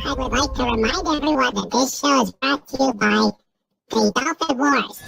I would like to remind everyone that this show is brought to you by the Dolphin Wars.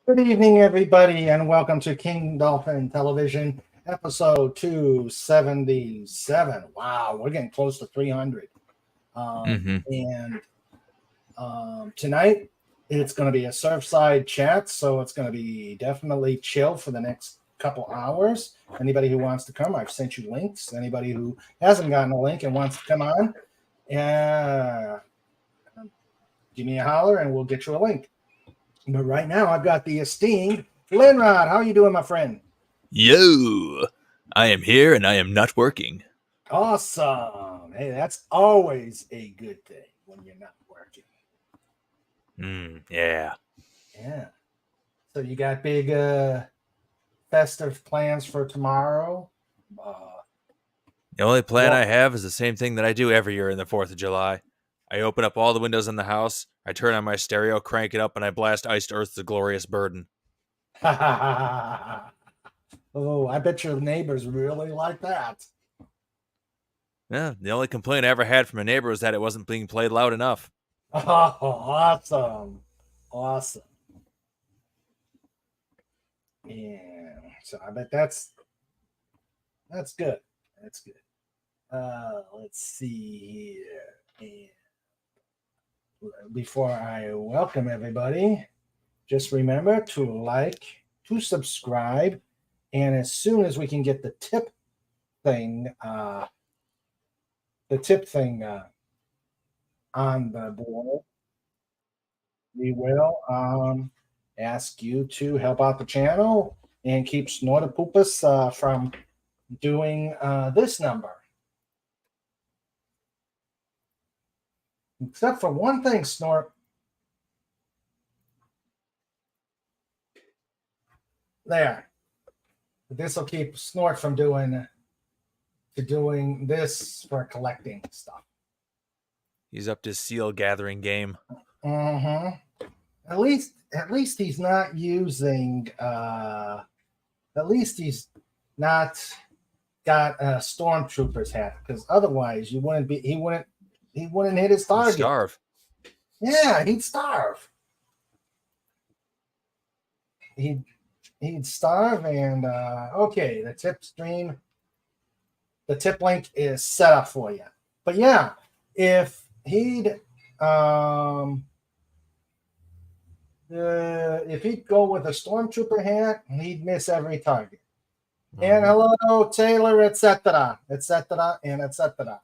Good evening, everybody, and welcome to King Dolphin Television, episode 277. Wow, we're getting close to 300. And tonight, it's going to be a Surfside chat, so it's going to be definitely chill for the next couple hours. Anybody who wants to come, I've sent you links. Anybody who hasn't gotten a link and wants to come on, give me a holler and we'll get you a link. But right now, I've got the esteemed Linrod. How are you doing, my friend? Yo, I am here and I am not working. Awesome. Hey, that's always a good thing when you're not working. Yeah. Yeah. So you got big festive plans for tomorrow? The only plan I have is the same thing that I do every year in the 4th of July. I open up all the windows in the house, I turn on my stereo, crank it up, and I blast Iced Earth the Glorious Burden. Oh, I bet your neighbors really like that. Yeah, the only complaint I ever had from a neighbor was that it wasn't being played loud enough. Oh, awesome. Awesome. Yeah, so I bet that's good. That's good. Let's see here. And before I welcome everybody, just remember to like, to subscribe, and as soon as we can get the tip thing on the board, we will ask you to help out the channel and keep Snortopoopus from doing this number. Except for one thing, Snort. There. This will keep Snort from doing this for collecting stuff. He's up to seal gathering game. At least he's not using at least he's not got a stormtrooper's hat, because otherwise he wouldn't hit his target. He'd starve. Yeah, he'd starve. He'd starve. And okay, the tip link is set up for you. But yeah, if he'd go with a stormtrooper hat, he'd miss every target. And hello, Taylor, etc., and etc.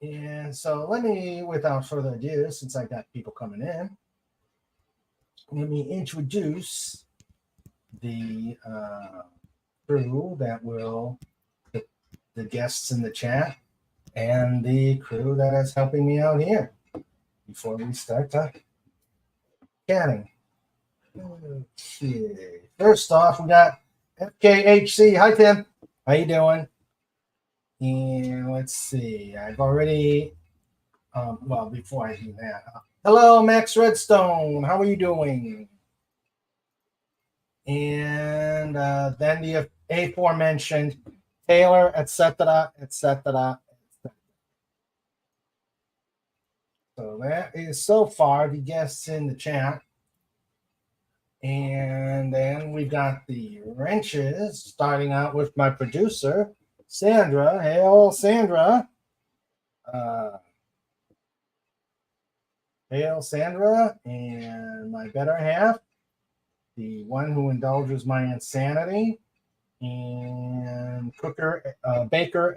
And so let me, without further ado, since I got people coming in, let me introduce the crew that will, the guests in the chat, and the crew that is helping me out here before we start chatting. Okay. First off, we got FKHC. Hi, Tim. How you doing? And let's see. I've already, before I do that, hello, Max Redstone. How are you doing? And then the aforementioned Taylor, etc. So that is so far the guests in the chat. And then we got the wrenches, starting out with my producer, Sandra. Hail, Sandra. Hail, Sandra. And my better half, the one who indulges my insanity, and baker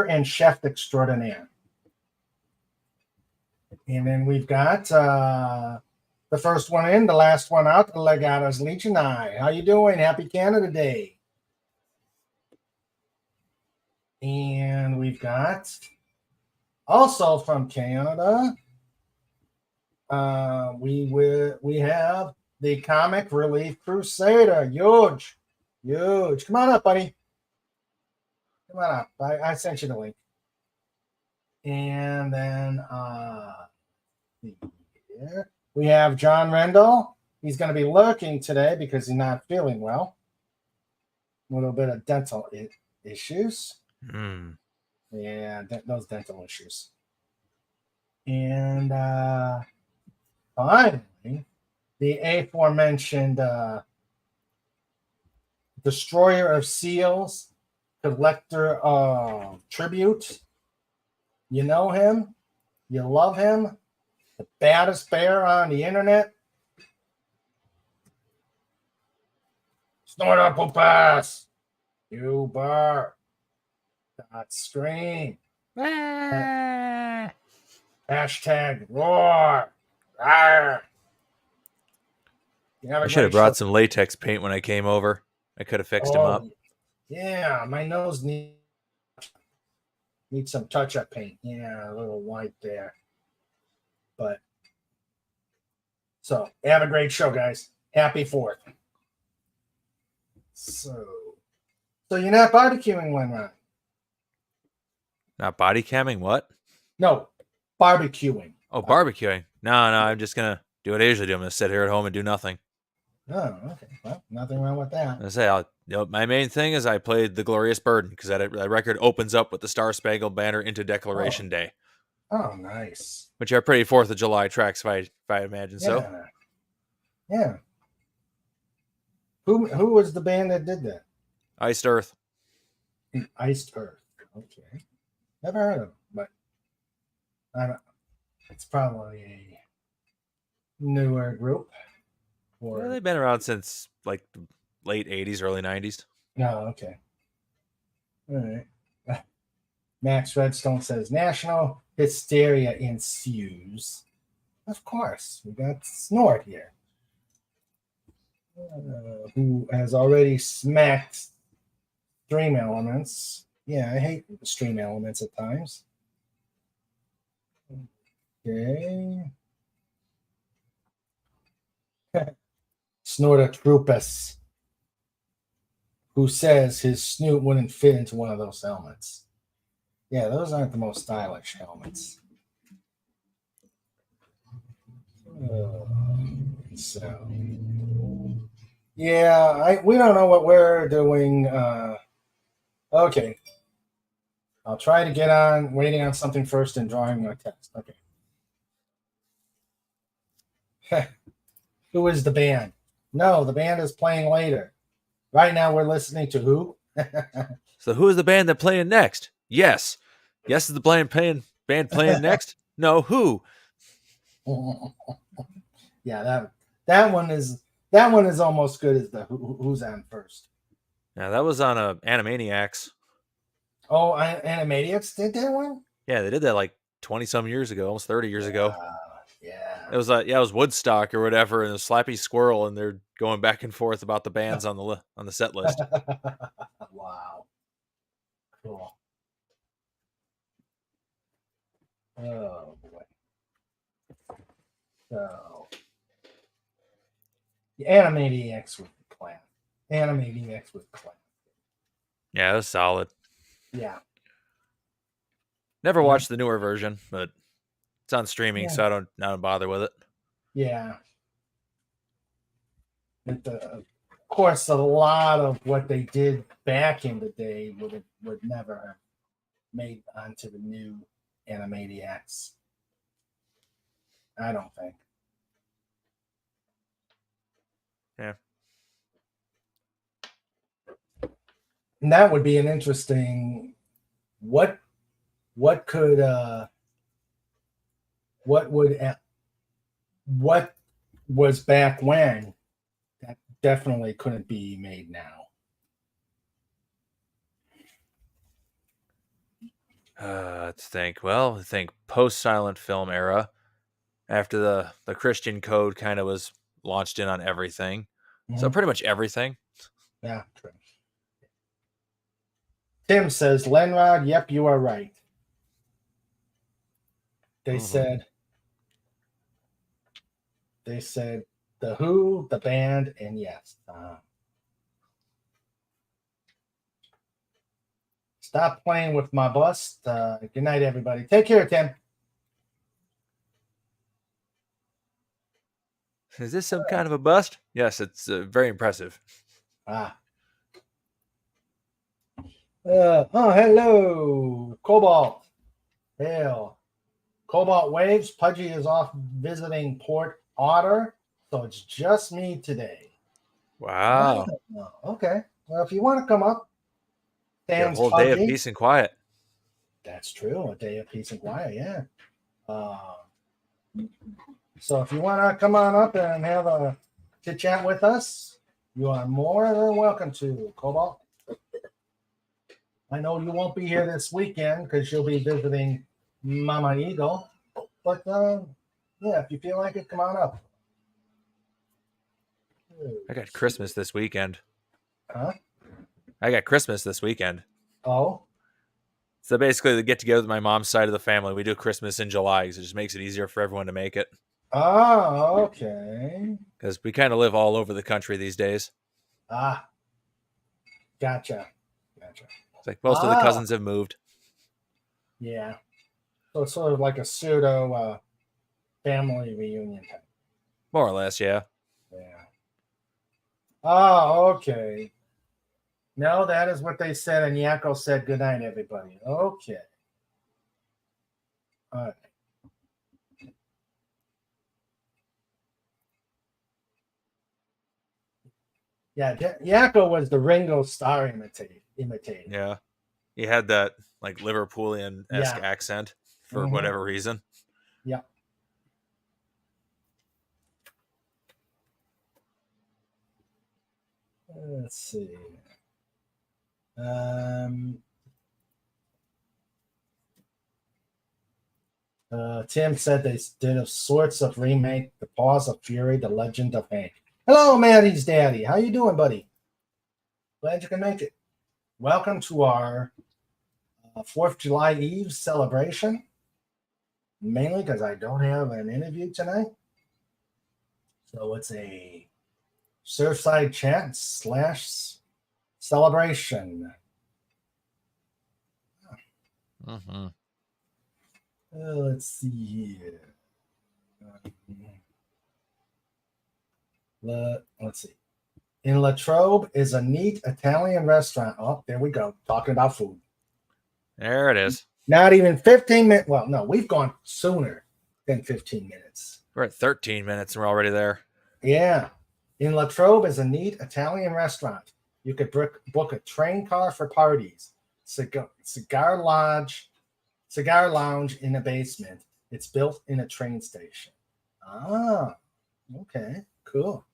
and chef extraordinaire. And then we've got the first one in, the last one out, the Legatus Legionnaire. How you doing? Happy Canada Day. And we've got also from Canada. We have the Comic Relief Crusader. Huge. Come on up, buddy. Come on up. I sent you the link. And then here we have John Rendell. He's going to be lurking today because he's not feeling well. A little bit of dental issues. Yeah, those dental issues. And finally, the aforementioned Destroyer of Seals collector tribute. You know him. You love him. The baddest bear on the internet. Snort up, Poopas. You bark. Dot scream. Hashtag roar. Rawr. I should have brought some latex paint when I came over. I could have fixed him up. Yeah, my nose needs some touch-up paint. Yeah, a little white there. But so have a great show, guys. Happy 4th. So you're not barbecuing one, Ron? Not body camming? What? No, barbecuing. Oh, barbecuing. No, I'm just going to do what I usually do. I'm going to sit here at home and do nothing. Oh, okay. Well, nothing wrong with that. I say, my main thing is I played The Glorious Burden because that record opens up with the Star Spangled Banner into Declaration Day. Oh, nice. Which are pretty 4th of July tracks, if I imagine so. Yeah. Who was the band that did that? Iced Earth. Iced Earth. Okay. Never heard of them, but I don't. It's probably a newer group. Yeah, they've been around since like the late 80s, early 90s. Oh, okay. All right. Max Redstone says national hysteria ensues. Of course, we got Snort here, who has already smacked Stream Elements. Yeah, I hate Stream Elements at times. Okay. Snortatrupus, who says his snoot wouldn't fit into one of those helmets. Yeah, those aren't the most stylish helmets. So, yeah, we don't know what we're doing. Okay. I'll try to get on waiting on something first and drawing my text. Okay. Who is the band? No, the band is playing later. Right now we're listening to who? So who is the band that playing next? Yes. Yes is the band playing next? No, who? Yeah, that one is almost good as the who's on first. Yeah, that was on Animaniacs. Oh, Animaniacs did that one? Yeah, they did that like 20 some years ago, almost 30 years ago. Yeah. It was it was Woodstock or whatever, and a Slappy Squirrel, and they're going back and forth about the bands on the set list. Wow. Cool. Oh boy. So Animaniacs with Clan. Animaniacs with Clan. Yeah, it was solid. Yeah. Never watched the newer version, but it's on streaming, so I don't bother with it. Yeah. Of course, a lot of what they did back in the day would never have made onto the new Animaniacs. I don't think. Yeah. And that would be an interesting. What was back when that definitely couldn't be made now. Let's think. Well, I think post-silent film era. after the Christian code kind of was launched in on everything. So Mhm. pretty much everything. Yeah, true. Tim says, Lenrod, yep, you are right. They Mhm. said the Who, the band, and yes. Stop playing with my bust. Good night, everybody. Take care, Tim. Is this some kind of a bust? Yes, it's very impressive. Ah. Hello, Cobalt. Hail. Cobalt Waves. Pudgy is off visiting Port Otter, so it's just me today. Wow. Oh, okay. Well, if you want to come up, Get a Dan's whole day of Pudgy. peace and quiet. That's true. A day of peace and quiet. Yeah. Uh, so if you want to come on up and have a chit chat with us, you are more than welcome to, Cobalt. I know you won't be here this weekend because you'll be visiting Mama Eagle, but yeah, if you feel like it, come on up. I got Christmas this weekend. Huh? I got Christmas this weekend. Oh, So basically, the get together with my mom's side of the family. We do Christmas in July because it just makes it easier for everyone to make it. Okay. Because we kind of live all over the country these days. Ah, gotcha. It's like most of the cousins have moved. Yeah. So it's sort of like a pseudo family reunion type. More or less, yeah. Yeah. Oh, okay. No, that is what they said, and Yakko said good night, everybody. Okay. All right. Yeah, Yakko was the Ringo Starr imitator. Yeah. He had that like Liverpoolian-esque Yeah. accent for Mhm. whatever reason. Yeah. Let's see. Tim said they did a sorts of remake, The Paws of Fury, The Legend of Hank. Hello, Maddie's daddy. How you doing, buddy? Glad you can make it. Welcome to our 4th of July Eve celebration. Mainly because I don't have an interview tonight. So it's a Surfside chat / celebration. Mm-hmm. Let's see here. Let's see. In Latrobe is a neat Italian restaurant. Oh, there we go. Talking about food. There it is. Not even 15 minutes. Well, no, we've gone sooner than 15 minutes. We're at 13 minutes and we're already there. Yeah. In Latrobe is a neat Italian restaurant. You could book a train car for parties, cigar lounge in a basement. It's built in a train station. Ah, okay, cool.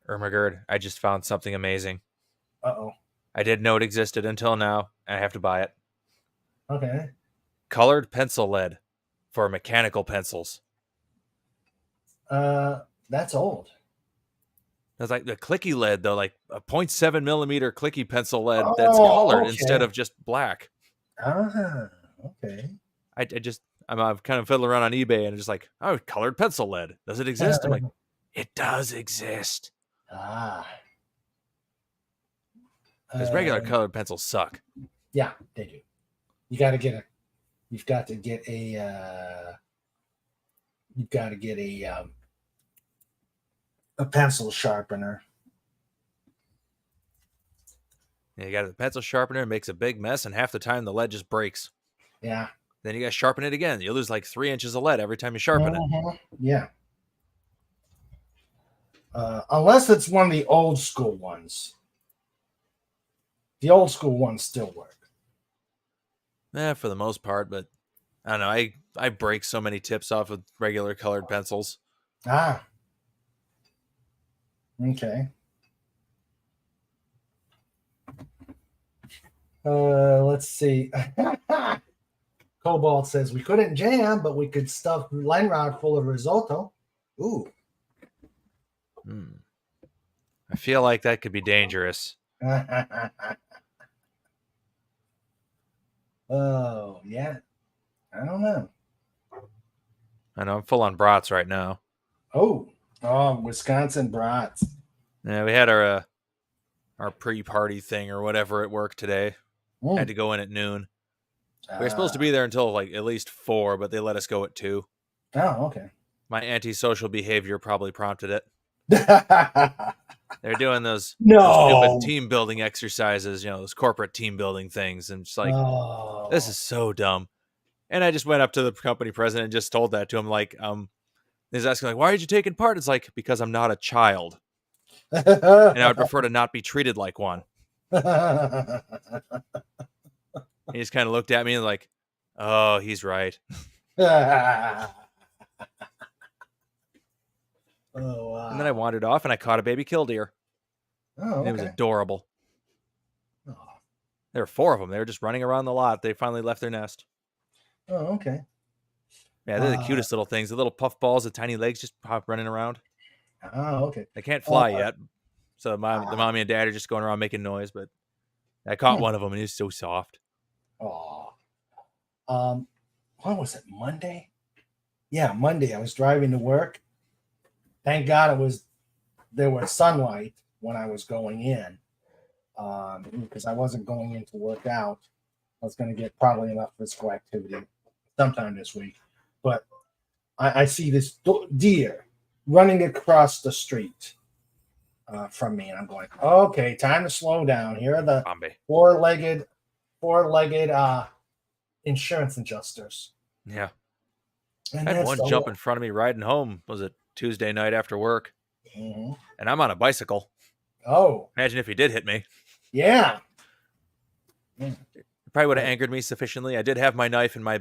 Ermagerd, I just found something amazing. Uh-oh. I didn't know it existed until now, and I have to buy it. Okay. Colored pencil lead for mechanical pencils. That's old. It's like the clicky lead, though, like a 0.7 millimeter clicky pencil lead that's Oh, colored okay. instead of just black. Ah, okay. I'm kind of fiddling around on eBay and just like, oh, colored pencil lead. Does it exist? I'm like, it does exist. Ah. Because regular colored pencils suck. Yeah, they do. You've got to get a pencil sharpener. Yeah, you got the pencil sharpener, it makes a big mess, and half the time the lead just breaks. Yeah. Then you got to sharpen it again. You lose like 3 inches of lead every time you sharpen it. Yeah. Unless it's one of the old school ones. The old school ones still work. For the most part, but I don't know. I break so many tips off with regular colored pencils. Ah. Okay. Let's see. Cobalt says we couldn't jam, but we could stuff Lenrod full of risotto. Ooh. I feel like that could be dangerous. Oh, yeah. I don't know. I know I'm full on brats right now. Oh, Wisconsin brats. Yeah, we had our pre-party thing or whatever at work today. Had to go in at noon. We were supposed to be there until like at least 4, but they let us go at 2. Oh, okay. My antisocial behavior probably prompted it. They're doing those stupid team building exercises, those corporate team building things, and just like, this is so dumb. And I just went up to the company president and just told that to him, like, he's asking, like, why are you taking part? It's like, because I'm not a child. And I would prefer to not be treated like one. He just kind of looked at me and like, oh, he's right. Oh, wow. And then I wandered off and I caught a baby killdeer. Oh, okay. And it was adorable. Oh. There were 4 of them. They were just running around the lot. They finally left their nest. Oh, okay. Yeah, they're the cutest little things. The little puff balls, the tiny legs just pop running around. Oh, okay. They can't fly yet. So the mommy and dad are just going around making noise. But I caught one of them and he was so soft. Oh. What was it? Monday? Yeah, Monday. I was driving to work. Thank God there was sunlight when I was going in. Because I wasn't going in to work out. I was going to get probably enough physical activity sometime this week. But I see this deer running across the street from me. And I'm going, okay, time to slow down. Here are the four-legged insurance adjusters. Yeah. And I had one jump in front of me riding home. Was it Tuesday night after work? Mm-hmm. And I'm on a bicycle. Oh. Imagine if he did hit me. Yeah. It probably would have angered me sufficiently. I did have my knife in my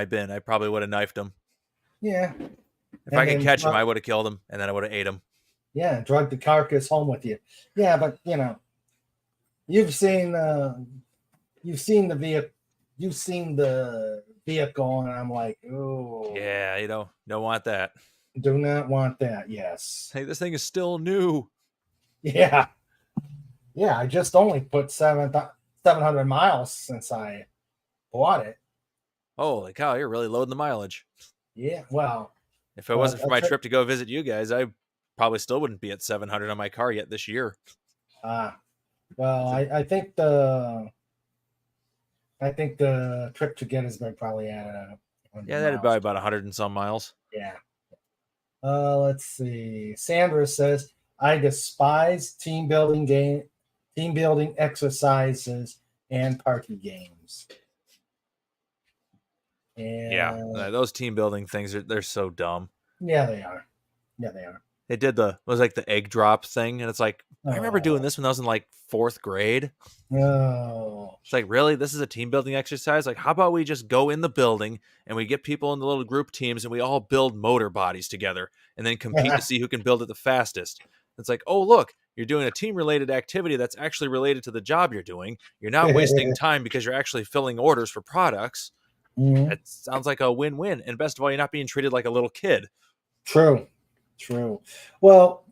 bin. I probably would have knifed him. Yeah. If I could catch him, I would have killed him, and then I would have ate him. Yeah, drug the carcass home with you. Yeah, but you've seen the vehicle, and I'm like, oh. Yeah, don't want that. Do not want that. Yes. Hey, this thing is still new. Yeah. Yeah, I just only put 700 miles since I bought it. Holy cow, you're really loading the mileage. Yeah, well. If it wasn't for my trip to go visit you guys, I probably still wouldn't be at 700 on my car yet this year. Well, I think the trip to Gettysburg probably added that'd be about 100 and some miles. Yeah. Let's see. Sandra says, I despise team building exercises and party games. And those team building things they're so dumb. Yeah, they are. They did it was like the egg drop thing, and it's like I remember doing this when I was in like 4th grade. Oh. It's like, really? This is a team building exercise? Like, how about we just go in the building and we get people in the little group teams and we all build motor bodies together and then compete to see who can build it the fastest. It's like, oh, look, you're doing a team-related activity that's actually related to the job you're doing. You're not wasting time because you're actually filling orders for products. Mm-hmm. It sounds like a win-win. And best of all, you're not being treated like a little kid. True. Well,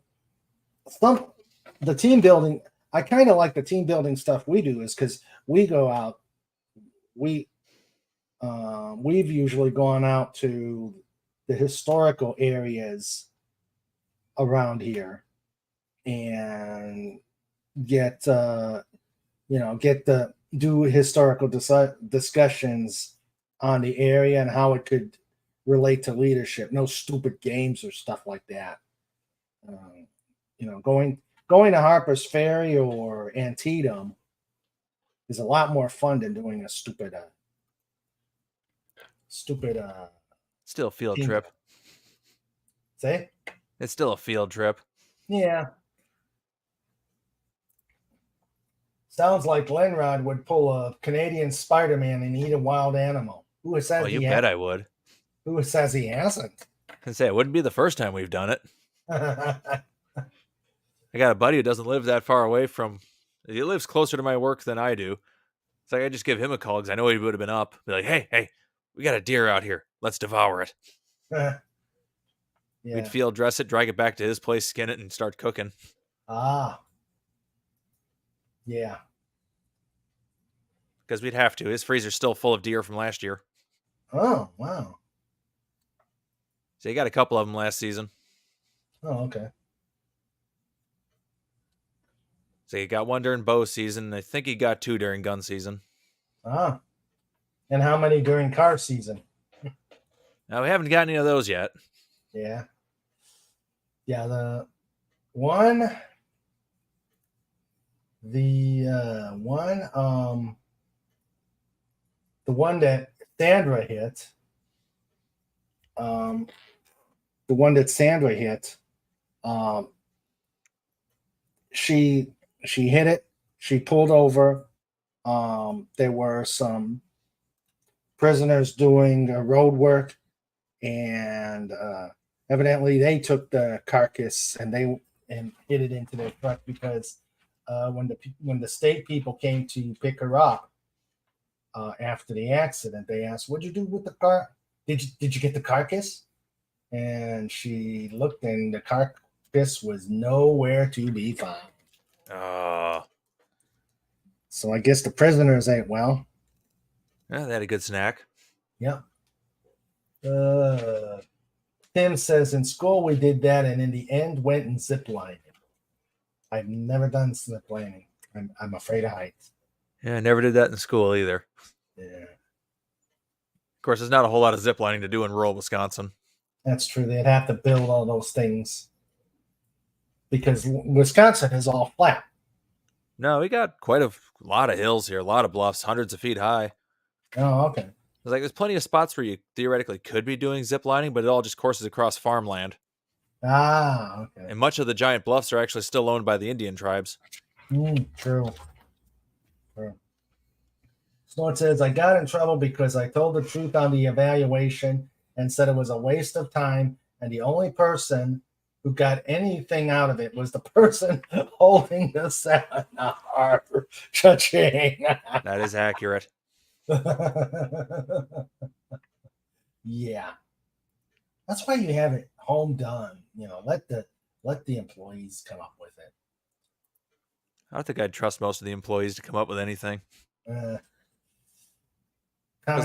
the team building, I kind of like the team building stuff we do is because we go out. We've usually gone out to the historical areas around here and do historical discussions on the area and how it could relate to leadership. No stupid games or stuff like that. Going to Harper's Ferry or Antietam is a lot more fun than doing a stupid still a field trip. Say? It's still a field trip. Yeah. Sounds like Lenrod would pull a Canadian Spider-Man and eat a wild animal. Who says you bet I would. Who says he hasn't? I say it wouldn't be the first time we've done it. I got a buddy who doesn't live that far away from. He lives closer to my work than I do. It's like I just give him a call because I know he would have been up. Be like, hey, we got a deer out here. Let's devour it. Yeah. We'd field dress it, drag it back to his place, skin it, and start cooking. Ah. Yeah. Because we'd have to. His freezer's still full of deer from last year. Oh, wow. So he got a couple of them last season. Oh, okay. So he got one during bow season. I think he got 2 during gun season. Ah. And how many during car season? Now, we haven't got any of those yet. Yeah. Yeah, the one that Sandra hit, she hit it, she pulled over. There were some prisoners doing road work, and evidently they took the carcass and hit it into their truck because when the state people came to pick her up after the accident, they asked, "What'd you do with the car? Did you get the carcass?" And she looked, and the carcass was nowhere to be found. So I guess the prisoners ate well. Yeah, they had a good snack. Yeah. Tim says, in school we did that, and in the end went and ziplining. I've never done ziplining. I'm afraid of heights. Yeah, I never did that in school either. Yeah. Of course, there's not a whole lot of ziplining to do in rural Wisconsin. That's true. They'd have to build all those things because Wisconsin is all flat. No, we got quite a lot of hills here, a lot of bluffs, hundreds of feet high. Oh, okay. There's plenty of spots where you theoretically could be doing ziplining, but it all just courses across farmland. Ah, okay. And much of the giant bluffs are actually still owned by the Indian tribes. True. Snort says, I got in trouble because I told the truth on the evaluation and said it was a waste of time, and the only person who got anything out of it was the person holding the seminar. Cha-ching. That is accurate. Yeah. That's why you have it home done. Let the employees come up with it. I don't think I'd trust most of the employees to come up with anything. Because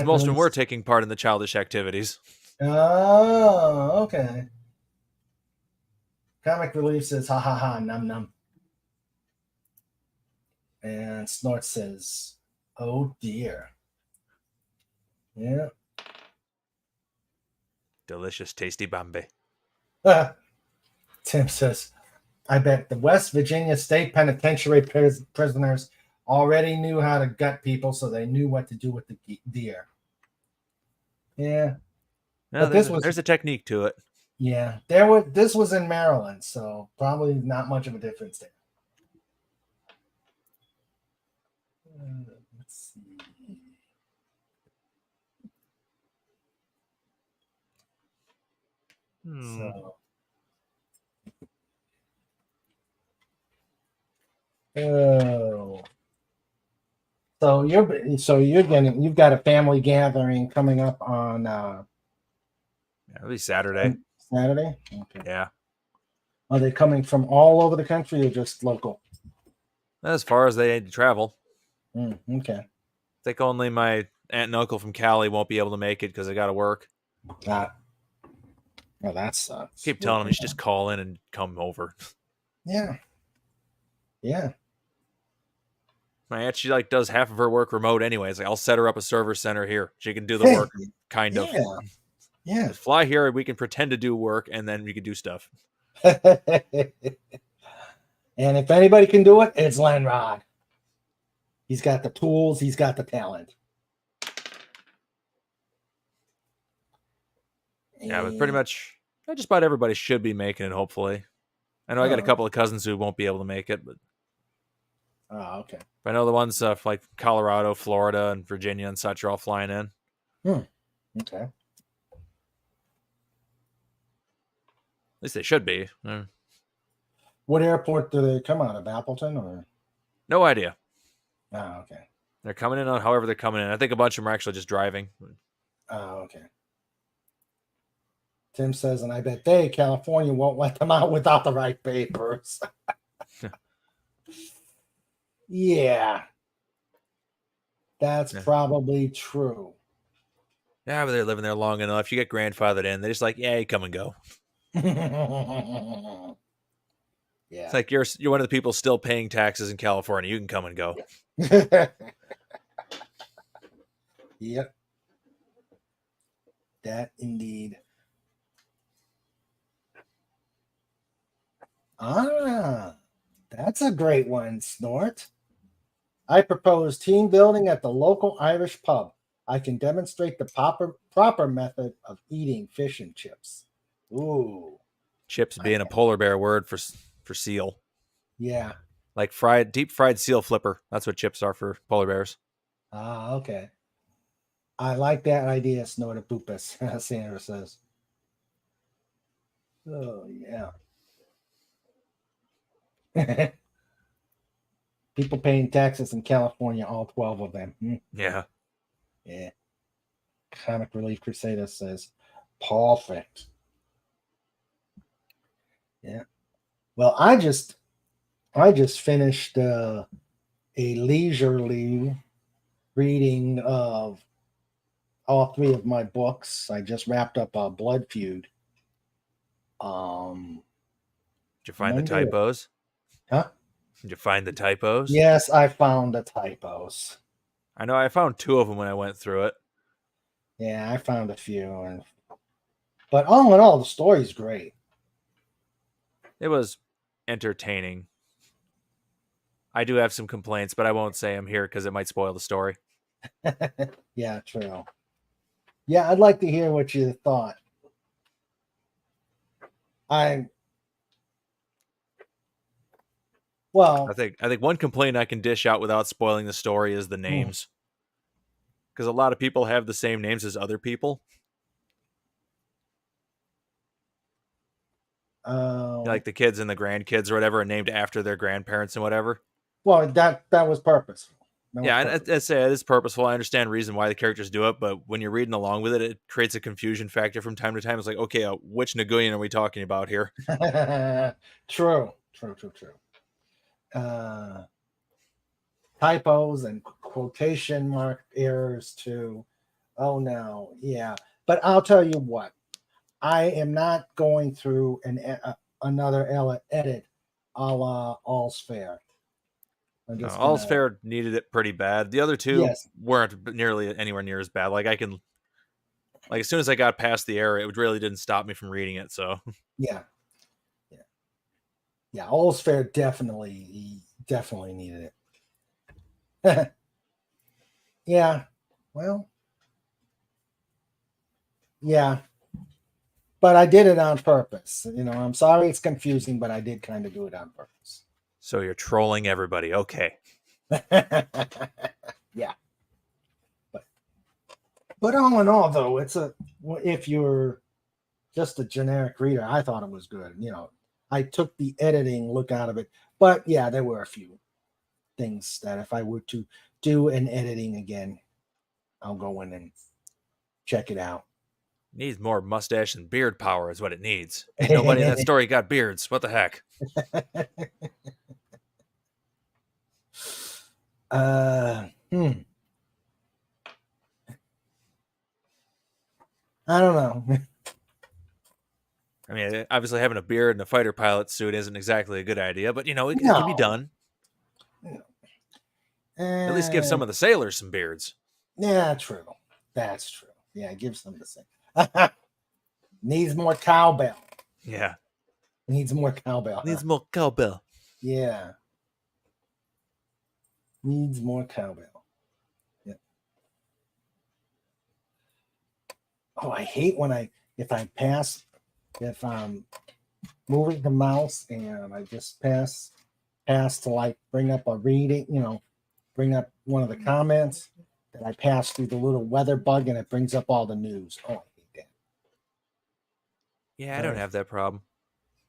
most of them were taking part in the childish activities. Oh, okay. Comic Relief says, ha ha ha, num num. And Snort says, oh dear. Yeah. Delicious, tasty Bambi. Tim says, I bet the West Virginia State Penitentiary prisoners already knew how to gut people, so they knew what to do with the deer. Yeah. No, but there's a technique to it. Yeah. This was in Maryland, so probably not much of a difference there. Let's see. So you've got a family gathering coming up on it'll be Saturday. Saturday? Okay. Yeah. Are they coming from all over the country or just local? As far as they need to travel. Okay. I think only my aunt and uncle from Cali won't be able to make it because they got to work. Well, that sucks. Keep telling them you should just call in and come over. Yeah. Yeah. My aunt, she does half of her work remote anyways. I'll set her up a server center here. She can do the work, kind of. Yeah. Just fly here, we can pretend to do work, and then we can do stuff. And if anybody can do it, it's Lenrod. He's got the tools. He's got the talent. Yeah, but pretty much, just about everybody should be making it, hopefully. I know I got a couple of cousins who won't be able to make it, but... Oh, okay. But I know the ones like Colorado, Florida, and Virginia and such are all flying in. Okay. At least they should be. What airport do they come out of? Appleton or? No idea. Oh, okay. They're coming in on however they're coming in. I think a bunch of them are actually just driving. Oh, okay. Tim says, and I bet California won't let them out without the right papers. Yeah. That's probably true. Yeah, but they're living there long enough. You get grandfathered in. They're just like, yeah, you come and go. Yeah. It's like you're one of the people still paying taxes in California. You can come and go. Yep. That indeed. That's a great one, Snort. I propose team building at the local Irish pub. I can demonstrate the proper method of eating fish and chips. Ooh. Chips being a polar bear word for seal. Yeah. Like deep fried seal flipper. That's what chips are for polar bears. Ah, okay. I like that idea, Snortopupus, Sandra says. Oh, yeah. People paying taxes in California, all 12 of them. Yeah. Yeah. Comic Relief Crusader says, perfect. Yeah. Well, I just finished a leisurely reading of all three of my books. I just wrapped up Blood Feud. Did you find the typos? Huh? Did you find the typos? Yes, I found the typos. I know I found 2 of them when I went through it. Yeah, I found a few, but all in all, the story's great. It was entertaining. I do have some complaints, but I won't say them here because it might spoil the story. Yeah, true. Yeah, I'd like to hear what you thought. I think one complaint I can dish out without spoiling the story is the names. Because a lot of people have the same names as other people. Like the kids and the grandkids or whatever are named after their grandparents and whatever. Well, that was purposeful. I'd say it is purposeful. I understand the reason why the characters do it, but when you're reading along with it, it creates a confusion factor from time to time. It's like, okay, which Naguyan are we talking about here? True. Typos and quotation mark errors too. Oh no, yeah. But I'll tell you what, I am not going through another edit a la All's Fair. All's Fair needed it pretty bad. The other two weren't nearly anywhere near as bad. Like as soon as I got past the error, it really didn't stop me from reading it. So yeah. All's Fair definitely needed it. Yeah. Well. Yeah. But I did it on purpose. I'm sorry it's confusing, but I did kind of do it on purpose. So you're trolling everybody. Okay. Yeah. But all in all, though, if you're just a generic reader, I thought it was good. I took the editing look out of it. But yeah, there were a few things that if I were to do an editing again, I'll go in and check it out. Needs more mustache and beard power is what it needs. Ain't nobody in that story got beards. What the heck? I don't know. I mean, obviously having a beard and a fighter pilot suit isn't exactly a good idea, but it can be done. At least give some of the sailors some beards. Yeah, true. That's true. Yeah, give some of the same. Needs more cowbell. Yeah. Needs more cowbell. Needs more cowbell. Yeah. Needs more cowbell. Yeah. Oh, I hate if I'm moving the mouse and I just pass to bring up a reading, bring up one of the comments, that I pass through the little weather bug and it brings up all the news. Oh, I hate that. Yeah, I don't have that problem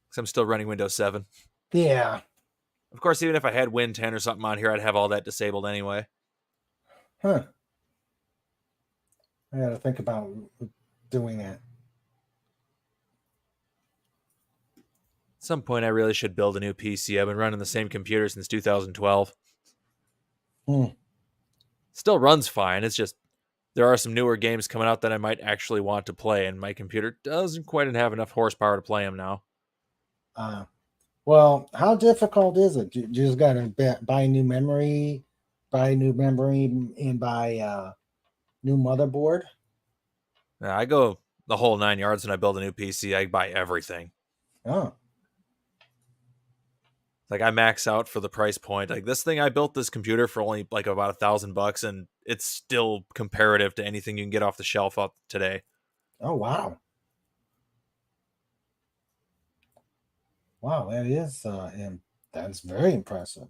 because I'm still running Windows 7. Yeah. Of course, even if I had Win 10 or something on here, I'd have all that disabled anyway. Huh. I got to think about doing that. At some point, I really should build a new PC. I've been running the same computer since 2012. Still runs fine. It's just there are some newer games coming out that I might actually want to play, and my computer doesn't quite have enough horsepower to play them now. Well, how difficult is it? You just got to buy new memory, and buy new motherboard? I go the whole 9 yards when I build a new PC. I buy everything. Oh. Like I max out for the price point. Like this thing, I built this computer for only like about $1,000, and it's still comparative to anything you can get off the shelf up today. Oh wow! Wow, that is that's very impressive.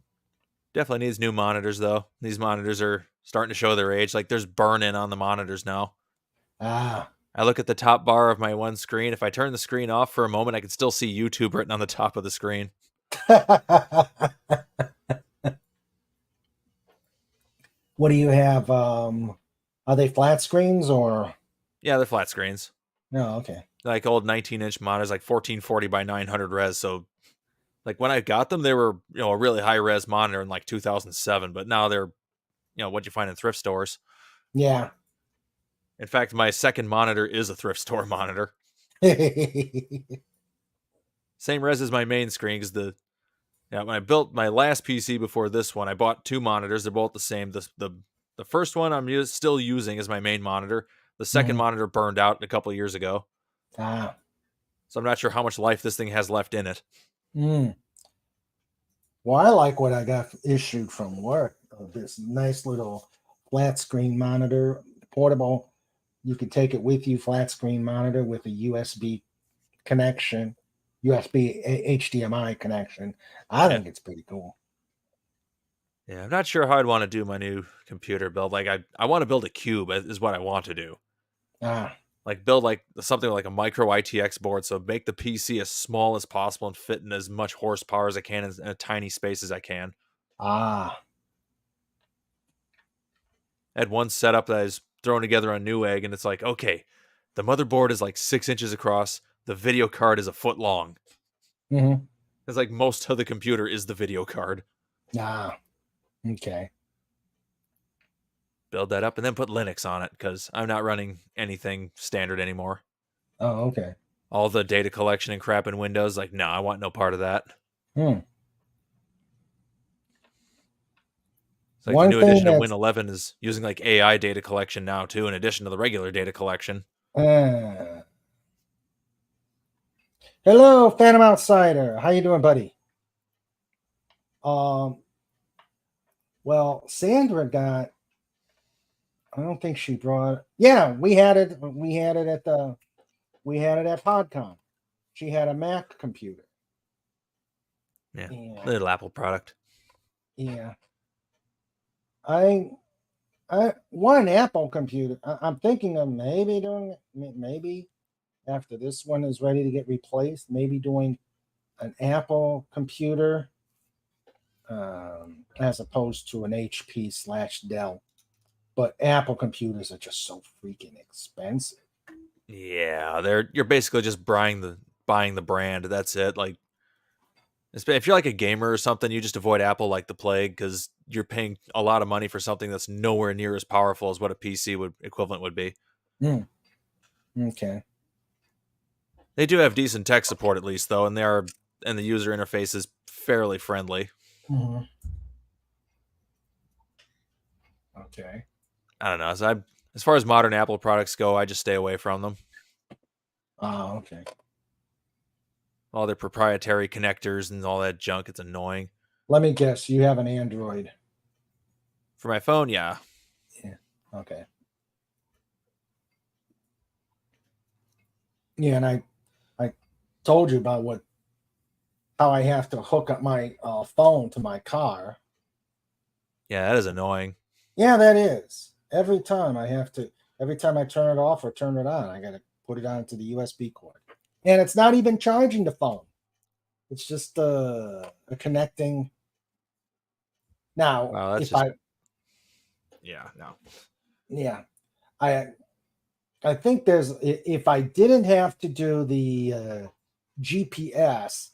Definitely needs new monitors though. These monitors are starting to show their age. Like there's burn-in on the monitors now. I look at the top bar of my one screen. If I turn the screen off for a moment, I can still see YouTube written on the top of the screen. What do you have? Are they flat screens or? Yeah, they're flat screens. Oh, okay. Like old 19-inch monitors, like 1440 by 900 res. So, like when I got them, they were a really high res monitor in like 2007. But now they're what you find in thrift stores. Yeah. In fact, my second monitor is a thrift store monitor. Same res as my main screen because when I built my last PC before this one, I bought two monitors. They're both the same. The first one I'm still using as my main monitor. The second monitor burned out a couple of years ago. So I'm not sure how much life this thing has left in it. Well, I like what I got issued from work. This nice little flat screen monitor, portable. You can take it with you, flat screen monitor with a USB connection, USB HDMI connection. I think it's pretty cool. Yeah, I'm not sure how I'd want to do my new computer build. Like I want to build a cube is what I want to do. Like build like something like a micro ITX board, so make the PC as small as possible and fit in as much horsepower as I can in a tiny space as I can. I had one setup that is thrown together on Newegg, and it's like, okay, the motherboard is like 6 inches across, the video card is a foot long. It's like most of the computer is the video card. Okay. Build that up and then put Linux on it because I'm not running anything standard anymore. Oh, okay. All the data collection and crap in Windows, like, no, I want no part of that. It's like the new edition of Win 11 is using like AI data collection now too, in addition to the regular data collection. Hello, Phantom Outsider. How you doing, buddy? Well, Sandra got. I don't think she brought. Yeah, we had it at PodCon. She had a Mac computer. Yeah, little Apple product. Yeah. I want an Apple computer. I'm thinking of maybe doing maybe after this one is ready to get replaced, maybe doing an Apple computer as opposed to an HP/Dell. But Apple computers are just so freaking expensive. Yeah, you're basically just buying the brand. That's it. Like, if you're like a gamer or something, you just avoid Apple like the plague because you're paying a lot of money for something that's nowhere near as powerful as what a PC equivalent would be. Okay. They do have decent tech support at least, though, and the user interface is fairly friendly. Okay. I don't know. As far as modern Apple products go, I just stay away from them. Oh, okay. All their proprietary connectors and all that junk, it's annoying. Let me guess, you have an Android. For my phone, yeah. Yeah. Okay. Yeah, and I told you about how I have to hook up my phone to my car. Yeah, that is annoying. Yeah, that is. Every time I turn it off or turn it on, I got to put it onto the USB cord. And it's not even charging the phone. It's just a connecting. Now, wow, if I... Yeah, no. Yeah. I I think there's, if I didn't have to do the GPS,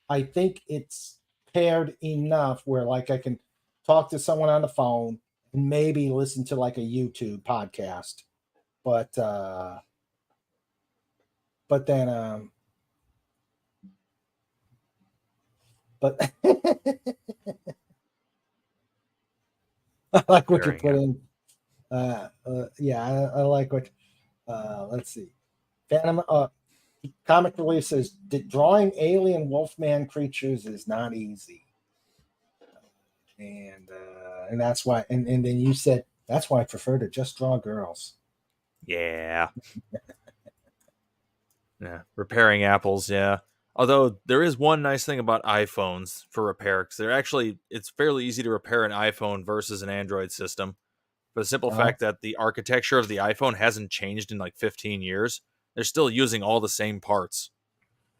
I think it's paired enough where like I can talk to someone on the phone and maybe listen to like a YouTube podcast. But then but I like what you put in. Yeah, I like what. Let's see. Phantom Comic Relief says drawing alien Wolfman creatures is not easy, and that's why. And then you said that's why I prefer to just draw girls. Yeah. Yeah, repairing apples. Yeah. Although there is one nice thing about iPhones for repair, because it's fairly easy to repair an iPhone versus an Android system. For the simple fact that the architecture of the iPhone hasn't changed in like 15 years. They're still using all the same parts.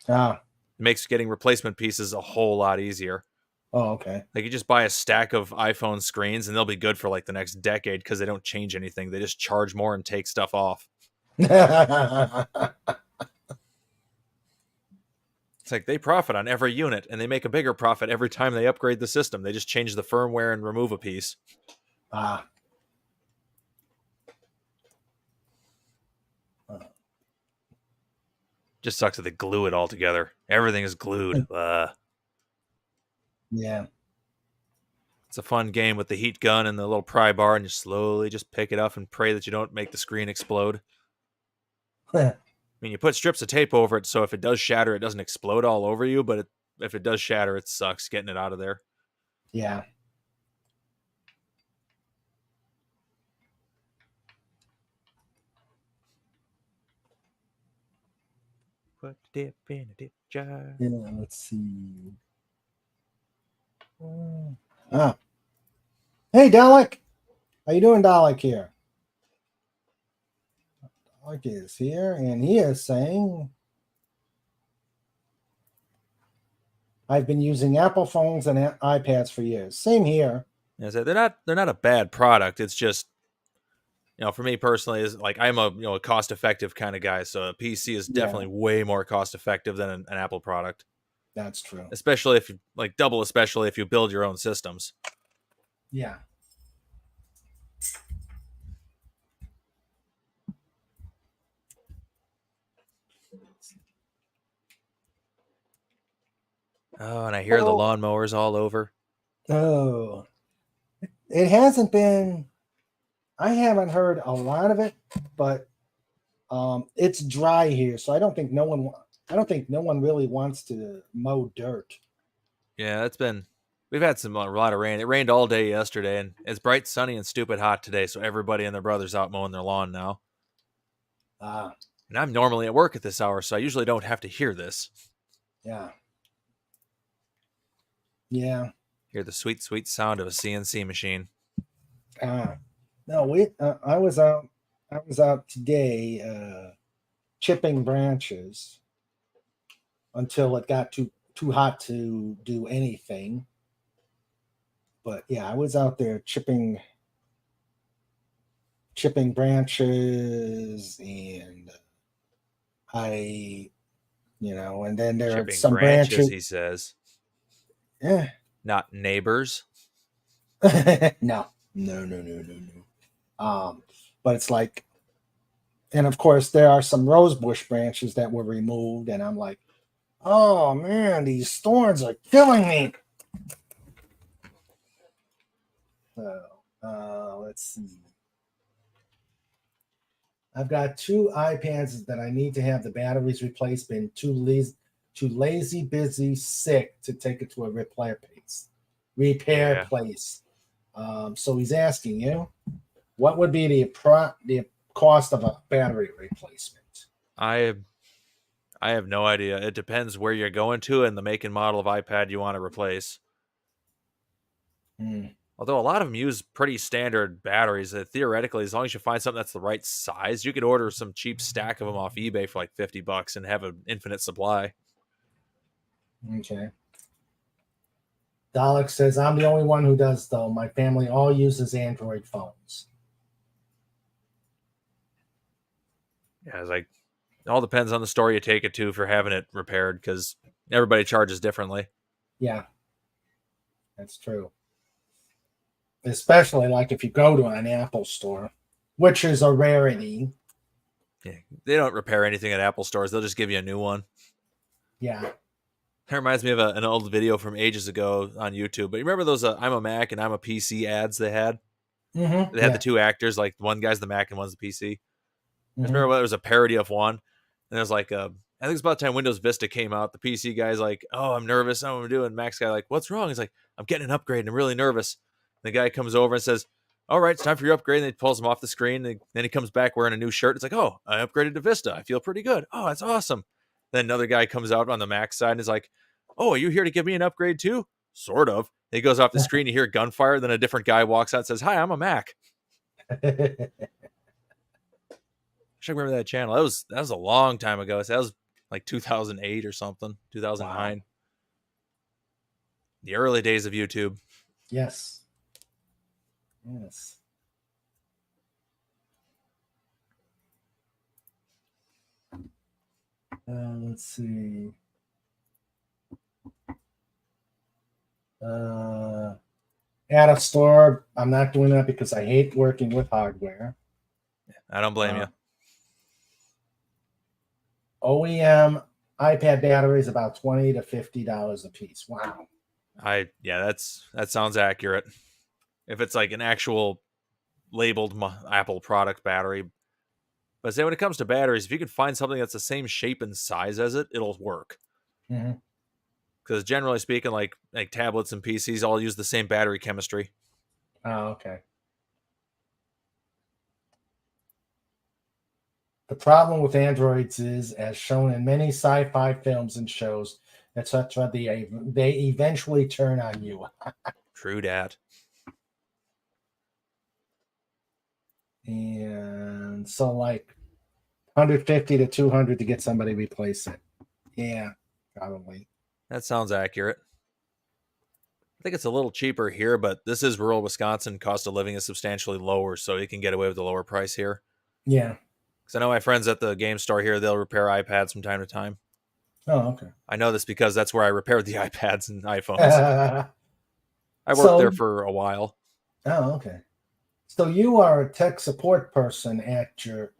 It makes getting replacement pieces a whole lot easier. Oh, okay. Like you just buy a stack of iPhone screens and they'll be good for like the next decade because they don't change anything. They just charge more and take stuff off. It's like they profit on every unit and they make a bigger profit every time they upgrade the system. They just change the firmware and remove a piece. Just sucks that they glue it all together. Everything is glued. Yeah. It's a fun game with the heat gun and the little pry bar, and you slowly just pick it up and pray that you don't make the screen explode. I mean, you put strips of tape over it, so if it does shatter, it doesn't explode all over you, but if it does shatter, it sucks getting it out of there. Yeah. Put the dip in a dip jar. Yeah, let's see. Hey, Dalek. How you doing, Dalek, here? Dalek is here, and he is saying, I've been using Apple phones and iPads for years. Same here. Yeah, so they're not a bad product. It's just, for me personally, is like I'm a cost effective kind of guy. So a PC is definitely way more cost effective than an Apple product. That's true. Especially if you build your own systems. Yeah. Oh, and I hear the lawnmowers all over. Oh, it hasn't been. I haven't heard a lot of it, but it's dry here, so I don't think no one really wants to mow dirt. Yeah, we've had a lot of rain. It rained all day yesterday, and it's bright, sunny, and stupid hot today. So everybody and their brother's out mowing their lawn now. And I'm normally at work at this hour, so I usually don't have to hear this. Yeah. Yeah. Hear the sweet, sweet sound of a CNC machine. No, I was out today chipping branches until it got too hot to do anything. But yeah, I was out there chipping branches, and and then there chipping are some branches. He says. Yeah. Not neighbors. No. But it's like, and of course there are some rosebush branches that were removed, and I'm like, oh man, these thorns are killing me. Let's see. I've got 2 iPads that I need to have the batteries replaced, been too lazy, busy, sick to take it to a repair place. So he's asking you, what would be the cost of a battery replacement? I have no idea. It depends where you're going to and the make and model of iPad you want to replace. Although a lot of them use pretty standard batteries, that theoretically, as long as you find something that's the right size, you could order some cheap stack of them off eBay for like $50 and have an infinite supply. Okay. Dalek says, I'm the only one who does, though. My family all uses Android phones. Yeah, it's like it all depends on the store you take it to for having it repaired because everybody charges differently. Yeah, that's true. Especially like if you go to an Apple store, which is a rarity. Yeah, they don't repair anything at Apple stores. They'll just give you a new one. Yeah. That reminds me of an old video from ages ago on YouTube. But you remember those I'm a Mac and I'm a PC ads they had? Mm-hmm. They had the two actors, like one guy's the Mac and one's the PC. Mm-hmm. I remember there was a parody of one. And it was like, I think it's about the time Windows Vista came out. The PC guy's like, oh, I'm nervous. I don't know what I'm doing. Mac's guy like, what's wrong? He's like, I'm getting an upgrade and I'm really nervous. And the guy comes over and says, all right, it's time for your upgrade. And he pulls him off the screen. And then he comes back wearing a new shirt. It's like, oh, I upgraded to Vista. I feel pretty good. Oh, that's awesome. Then another guy comes out on the Mac side and is like, oh, are you here to give me an upgrade too? Sort of. And he goes off the screen. You hear gunfire. Then a different guy walks out and says, hi, I'm a Mac. I should remember that channel. That was a long time ago. So that was like 2008 or something, 2009. Wow. The early days of YouTube. Yes. Yes. Let's see. At a store, I'm not doing that because I hate working with hardware. I don't blame you. OEM iPad batteries about $20 to $50 a piece. Wow. That sounds accurate. If it's like an actual labeled Apple product battery. But say when it comes to batteries, if you can find something that's the same shape and size as it, it'll work. Because generally speaking, like tablets and PCs all use the same battery chemistry. Oh, okay. The problem with Androids is, as shown in many sci-fi films and shows, etc., they eventually turn on you. True dat. And so like 150 to 200 to get somebody to replace it. Yeah, probably. That sounds accurate. I think it's a little cheaper here, but this is rural Wisconsin. Cost of living is substantially lower, so you can get away with a lower price here. Yeah. Because I know my friends at the game store here, they'll repair iPads from time to time. Oh, okay. I know this because that's where I repaired the iPads and iPhones. I worked there for a while. Oh, okay. So you are a tech support person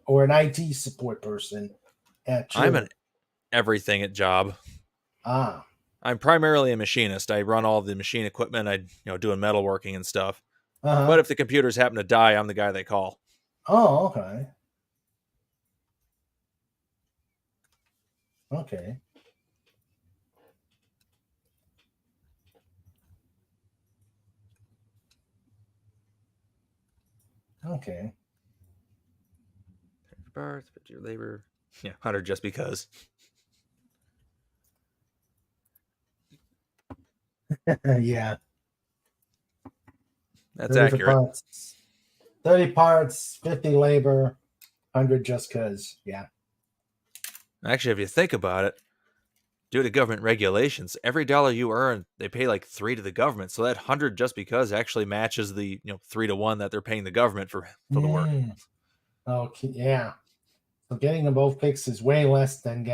or an IT support person at your... I'm an everything at job. Ah. I'm primarily a machinist. I run all the machine equipment. I doing metalworking and stuff. But if the computers happen to die, I'm the guy they call. Oh, okay. Okay. Okay. Parts, but your labor. Yeah, 100 just because. Yeah. That's accurate. Parts, 30 parts, 50 labor, 100 just because. Yeah. Actually, if you think about it, due to government regulations, every dollar you earn, they pay like 3 to the government. So that 100 just because actually matches the 3 to 1 that they're paying the government for the work. Okay, yeah. So getting them both fixed is way less than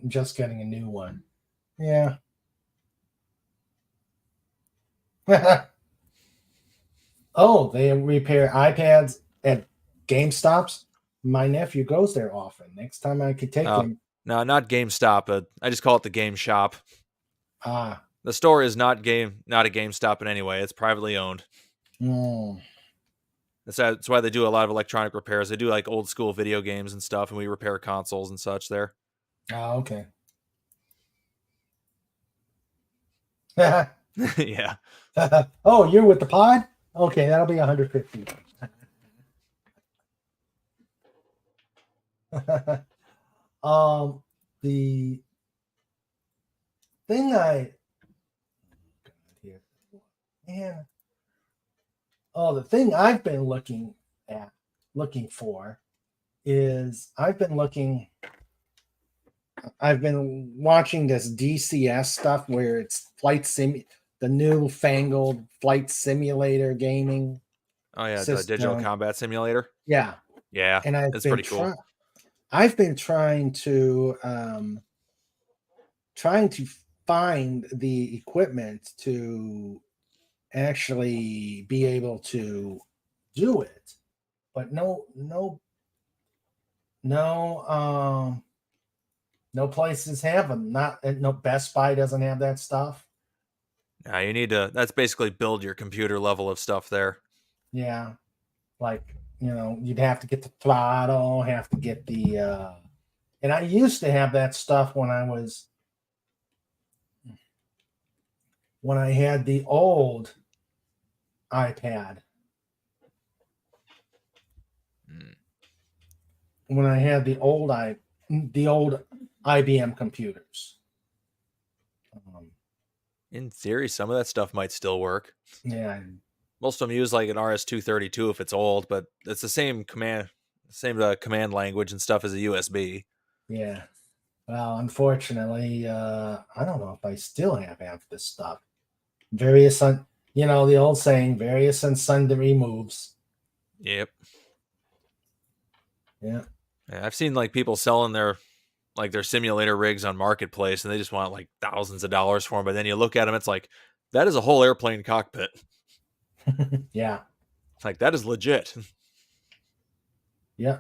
just getting a new one. Yeah. Oh, they repair iPads at GameStops. My nephew goes there often. Next time I could take him. No, not GameStop. I just call it the Game Shop. Ah. The store is not a GameStop in any way. It's privately owned. That's why they do a lot of electronic repairs. They do like old school video games and stuff, and we repair consoles and such there. Oh, okay. Yeah. Oh, you're with the pod? Okay, that'll be 150. The thing the thing I've been looking for is I've been watching this DCS stuff where it's the newfangled flight simulator gaming. Oh yeah, system. The digital combat simulator. Yeah. Yeah, and it's pretty cool. I've been trying to find the equipment to actually be able to do it, but no places have them. Not no Best Buy doesn't have that stuff. Now you need to. That's basically build your computer level of stuff there. Yeah, like you'd have to get the throttle, have to get the. And I used to have that stuff when I had the old iPad. When I had the old IBM computers. In theory, some of that stuff might still work. Yeah. Most of them use like an RS-232 if it's old, but it's the same command language and stuff as a USB. Yeah. Well, unfortunately, I don't know if I still have half this stuff. The old saying, various and sundry moves. Yep. Yeah. I've seen like people selling their simulator rigs on Marketplace, and they just want like thousands of dollars for them. But then you look at them, it's like, that is a whole airplane cockpit. Yeah. It's like, that is legit. Yeah.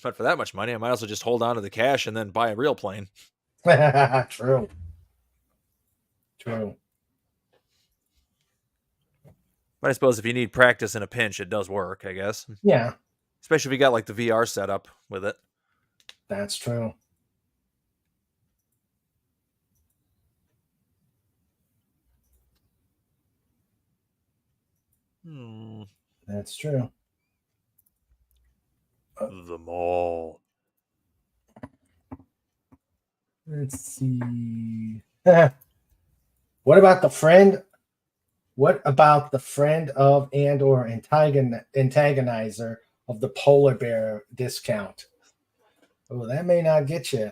But for that much money, I might as well just hold on to the cash and then buy a real plane. True. But I suppose if you need practice in a pinch, it does work, I guess. Yeah. Especially if you got like the VR setup with it. That's true. That's true. The mall. Let's see. What about the friend? What about the friend of and or antagonizer of the polar bear discount? Oh, that may not get you.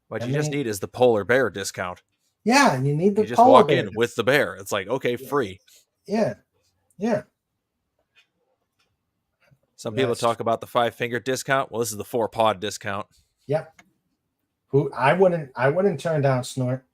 What you just need is the polar bear discount. Yeah, you need the polar bear. You just walk in with the bear. It's like, okay, free. Yeah. Some people talk about the 5-finger discount. Well, this is the 4-pod discount. Yep. I wouldn't turn down Snort.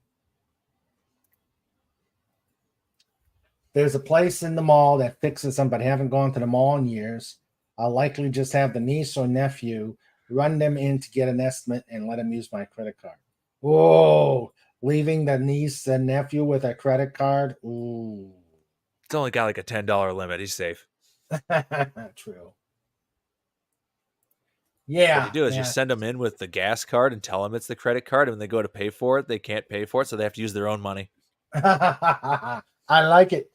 There's a place in the mall that fixes them, but haven't gone to the mall in years. I'll likely just have the niece or nephew run them in to get an estimate and let them use my credit card. Whoa, leaving the niece and nephew with a credit card? Ooh. It's only got like a $10 limit. He's safe. True. Yeah. What you do is you send them in with the gas card and tell them it's the credit card. And when they go to pay for it, they can't pay for it. So they have to use their own money. I like it.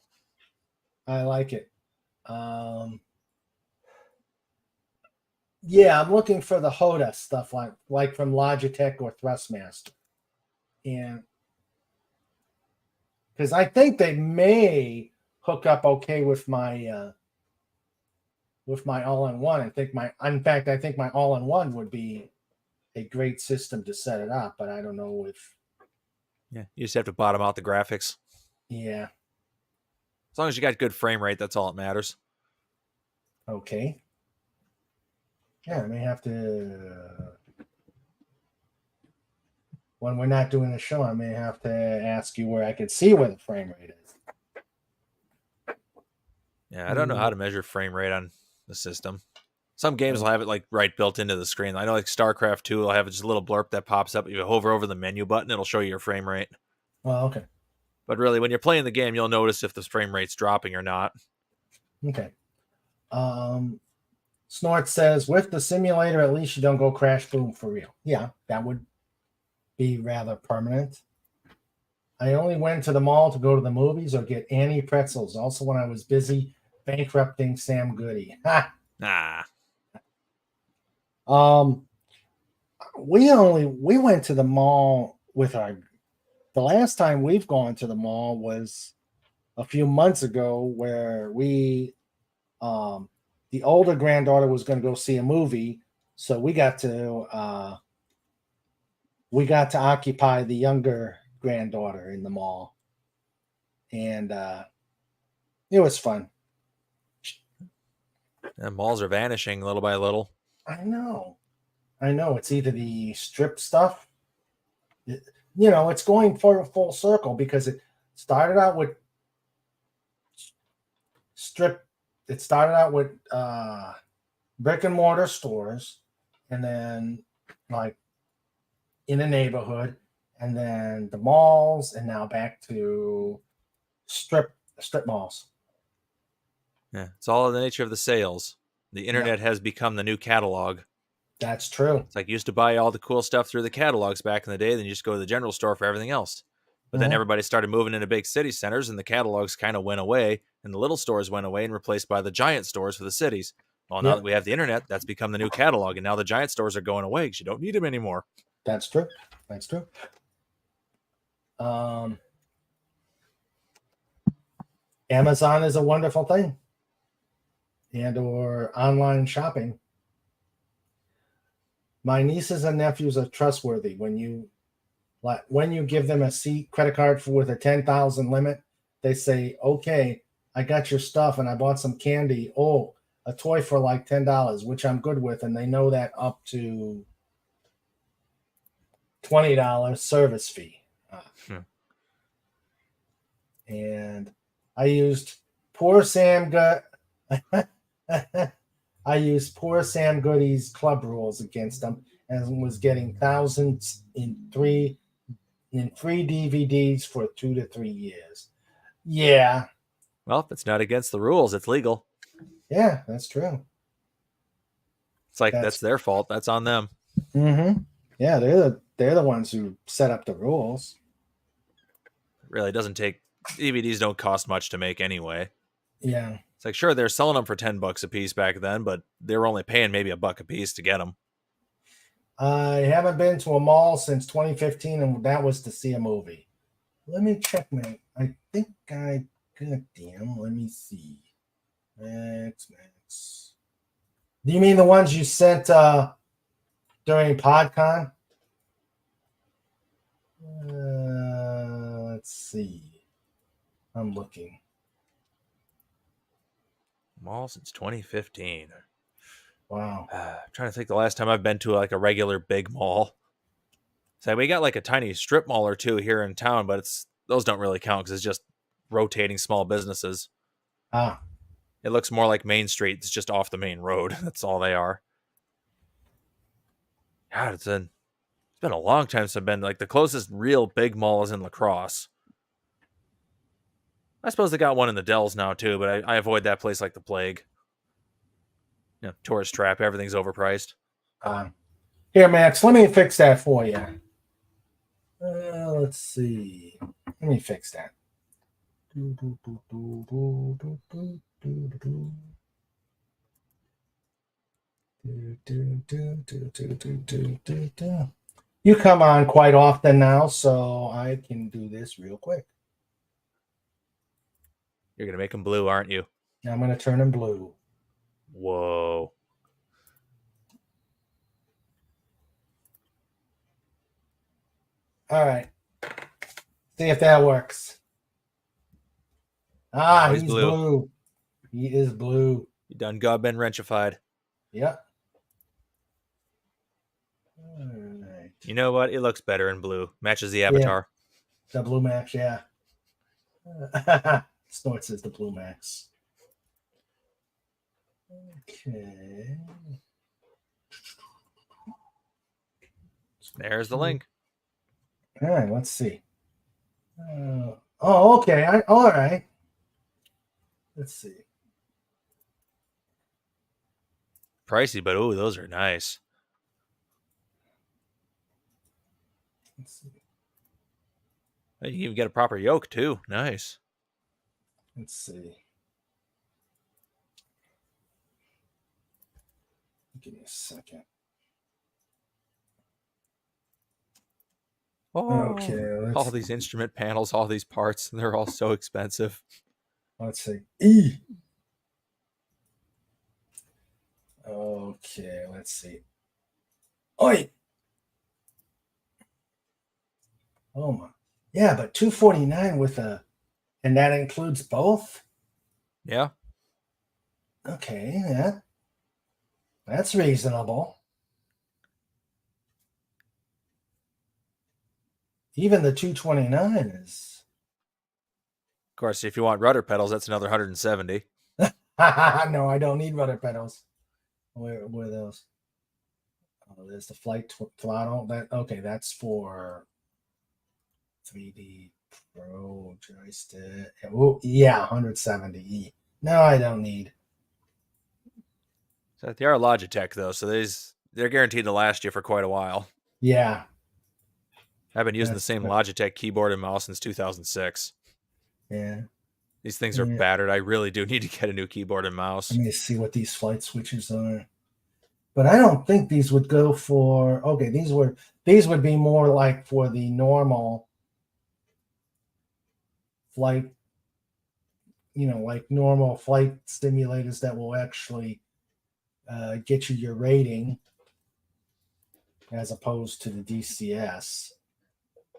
Yeah, I'm looking for the Hoda stuff like from Logitech or Thrustmaster. And because I think they may hook up okay with my all-in-one. I think my all-in-one would be a great system to set it up, but I don't know if. Yeah, you just have to bottom out the graphics. Yeah. As long as you got good frame rate, that's all that matters. Okay. Yeah, I may have to. When we're not doing the show, I may have to ask you where I can see where the frame rate is. Yeah, I don't know how to measure frame rate on the system. Some games will have it like right built into the screen. I know like StarCraft 2 will have just a little blurb that pops up. You hover over the menu button, it'll show you your frame rate. Oh, okay. But really, when you're playing the game, you'll notice if the frame rate's dropping or not. Okay. Snort says, with the simulator, at least you don't go crash boom for real. Yeah, that would be rather permanent. I only went to the mall to go to the movies or get Annie pretzels. Also, when I was busy bankrupting Sam Goody. Nah. We went to the mall with the last time we've gone to the mall was a few months ago, where the older granddaughter was going to go see a movie, so we got to occupy the younger granddaughter in the mall, and it was fun. And malls are vanishing little by little. I know. I know it's either the strip stuff. It's going for a full circle because it started out with strip. It started out with brick and mortar stores, and then like in a neighborhood, and then the malls, and now back to strip malls. Yeah, it's all in the nature of the sales. The internet has become the new catalog. That's true. It's like you used to buy all the cool stuff through the catalogs back in the day, then you just go to the general store for everything else. But then everybody started moving into big city centers, and the catalogs kind of went away, and the little stores went away and replaced by the giant stores for the cities. Well, now that we have the internet, that's become the new catalog, and now the giant stores are going away because you don't need them anymore. That's true. Amazon is a wonderful thing, and or online shopping. My nieces and nephews are trustworthy. When you give them a credit card with a 10,000 limit, they say, "Okay, I got your stuff, and I bought some candy. Oh, a toy for like $10, which I'm good with," and they know that up to $20 service fee. And I used Poor Sam Goody's club rules against them, and was getting thousands in free DVDs for 2 to 3 years. Yeah. Well, if it's not against the rules, it's legal. Yeah, that's true. It's like that's their fault. That's on them. Mm-hmm. Yeah, they're the ones who set up the rules. It really doesn't take. DVDs don't cost much to make anyway. Yeah. It's like, sure, they're selling them for $10 a piece back then, but they were only paying maybe $1 a piece to get them. I haven't been to a mall since 2015, and that was to see a movie. Let me check I think goddamn, let me see. Max. Do you mean the ones you sent during PodCon? Let's see. I'm looking. Mall since 2015. Wow. I'm trying to think the last time I've been to like a regular big mall. So we got like a tiny strip mall or two here in town, but those don't really count because it's just rotating small businesses. It looks more like Main Street. It's just off the main road. That's all they are. God, it's been a long time since I've been. Like the closest real big mall is in La Crosse. I suppose they got one in the Dells now too, but I avoid that place like the plague. Tourist trap. Everything's overpriced. Here, Max, let me fix that for you. Let's see. Let me fix that. You come on quite often now, so I can do this real quick. You're going to make them blue, aren't you? I'm going to turn them blue. Whoa. All right. See if that works. He's blue. He is blue. You done got been wrenchified. Yep. All right. You know what? It looks better in blue. Matches the avatar. Yeah. The blue max, yeah. Snort says the blue max. Okay. There's the link. All right, let's see. Okay. All right. Let's see. Pricey, but ooh, those are nice. Let's see. You can even get a proper yoke too. Nice. Let's see. Give me a second. Okay. All these instrument panels, all these parts, they're all so expensive. Let's see. Okay, let's see. Oi! Oh my. Yeah, but $249 with and that includes both? Yeah. Okay, yeah. That's reasonable. Even the 229 is. Of course, if you want rudder pedals, that's another 170. No, I don't need rudder pedals. Where are those? Oh, there's the flight throttle. That's for 3D Pro joystick. Oh, yeah, 170E. No, I don't need. So they are Logitech though, so they're guaranteed to last you for quite a while. Yeah. I've been using the same Logitech keyboard and mouse since 2006. Yeah. These things are battered. I really do need to get a new keyboard and mouse. Let me see what these flight switches are. But I don't think these would go for. Okay, these would be more like for the normal flight. Like normal flight simulators that will actually get you your rating, as opposed to the DCS.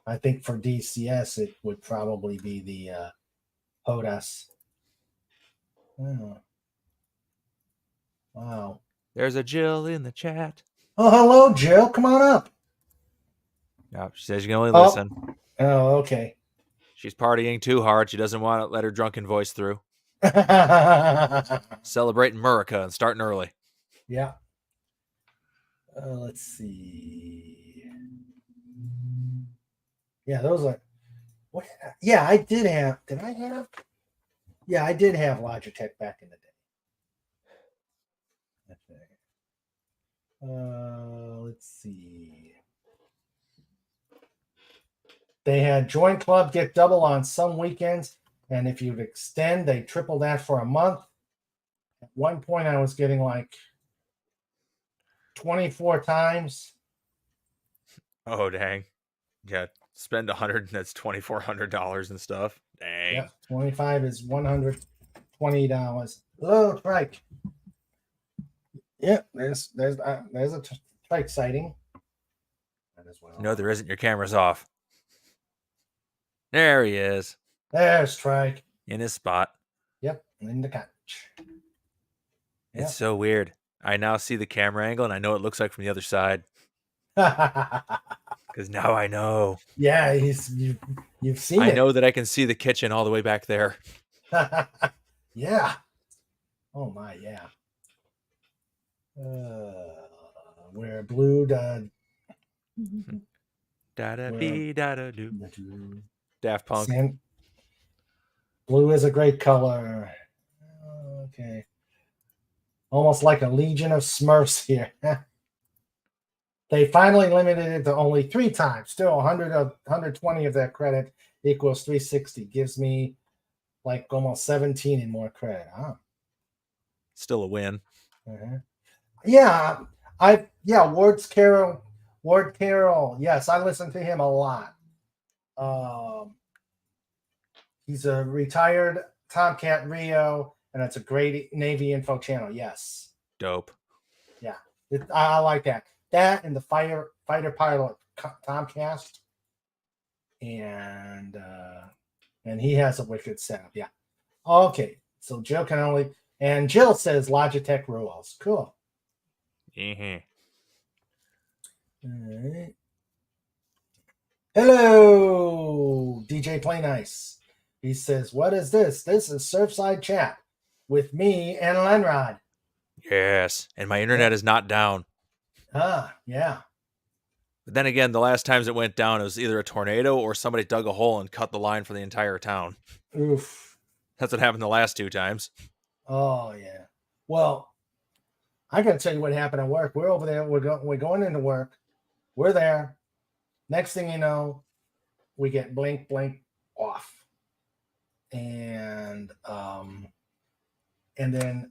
I think for DCS it would probably be the POTUS. Oh. Wow. There's a Jill in the chat. Oh, hello, Jill. Come on up. No, she says you can only listen. Oh, okay. She's partying too hard. She doesn't want to let her drunken voice through. Celebrating Murica and starting early. Yeah. Let's see. Yeah, those are. What? Yeah, I did have. Did I have? Yeah, I did have Logitech back in the day. Let's see. They had join club, get double on some weekends, and if you'd extend, they triple that for a month. At one point, I was getting like 24 times. Oh, dang. Yeah, spend $100, that's $2,400 and stuff. Dang. Yeah, 25 is $120. Oh, trike. Yeah, there's a trike sighting. That as well. No, there isn't. Your camera's off. There he is. There's trike. In his spot. Yep, in the couch. It's so weird. I now see the camera angle, and I know what it looks like from the other side. Because now I know. Yeah, you've seen it. I know that I can see the kitchen all the way back there. Yeah. Oh my, yeah. Where blue da da be da da do. Daft Punk. Blue is a great color. Okay. Almost like a legion of Smurfs here. They finally limited it to only 3 times. Still 120 of that credit equals 360. Gives me like almost 17 in more credit. Huh? Still a win. Uh-huh. Yeah. Ward Carroll. Yes, I listen to him a lot. He's a retired Tomcat Rio, and it's a great Navy info channel. Yes. Dope. Yeah. I like that. That and the fighter pilot Tomcast. And he has a wicked setup. Yeah. Okay. So Jill can only, and Jill says Logitech rules. Cool. Mm-hmm. All right. Hello, DJ Play Nice. He says, what is this? This is Surfside Chat with me and Lenrod. Yes. And my internet is not down. Ah, yeah. But then again, the last times it went down, it was either a tornado or somebody dug a hole and cut the line for the entire town. Oof. That's what happened the last 2 times. Oh, yeah. Well, I got to tell you what happened at work. We're over there. We're going into work. We're there. Next thing you know, we get blink off. And then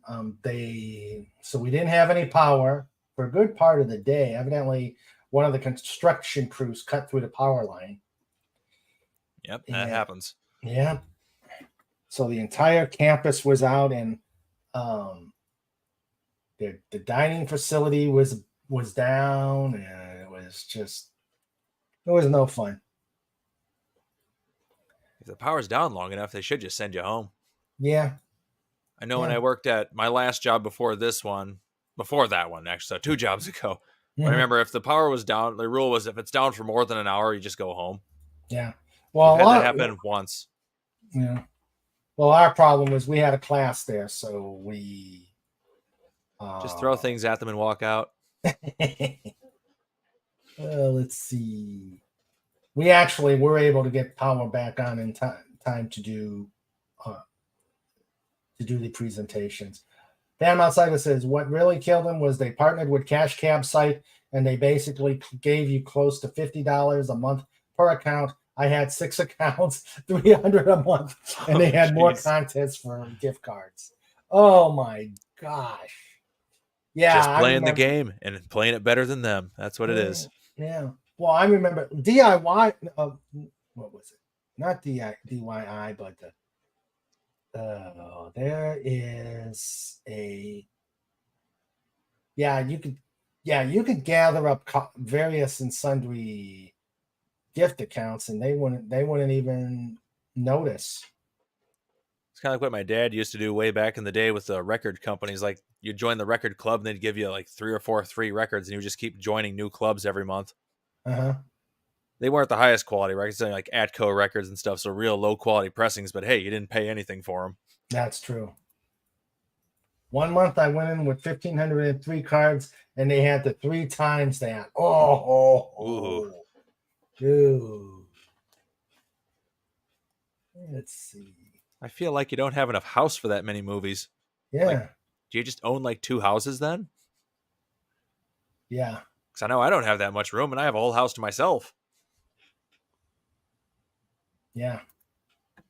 so we didn't have any power for a good part of the day. Evidently, one of the construction crews cut through the power line. Yep, that happens. Yeah. So the entire campus was out, and the dining facility was down, and it was no fun. If the power's down long enough, they should just send you home. Yeah. I know when I worked at my last job before that one, actually, so 2 jobs ago, I remember if the power was down, the rule was if it's down for more than an hour, you just go home. Yeah. Well, We've had that happen once. Yeah. Well, our problem was we had a class there, so we just throw things at them and walk out. Let's see. We actually were able to get power back on in time to do the presentations. Bam Outsider says what really killed them was they partnered with Cash Cab site and they basically gave you close to $50 a month per account. I had 6 accounts, $300 a month, and they had more contests for gift cards. Oh my gosh! Yeah, just playing the game and playing it better than them. That's what it is. Yeah. Well, I remember DIY. What was it? Not DIY, but there is a. Yeah, you could gather up various and sundry gift accounts, and they wouldn't even notice. It's kind of like what my dad used to do way back in the day with the record companies. Like you join the record club, and they'd give you like 3 or 4 free records, and you just keep joining new clubs every month. They weren't the highest quality records, like Atco records and stuff, so real low quality pressings. But hey, you didn't pay anything for them. That's true. One month I went in with 1,503 cards, and they had the 3 times that. Oh. Dude. Let's see. I feel like you don't have enough house for that many movies. Yeah. Like, do you just own like 2 houses then? Yeah. Because I know I don't have that much room, and I have a whole house to myself. Yeah. I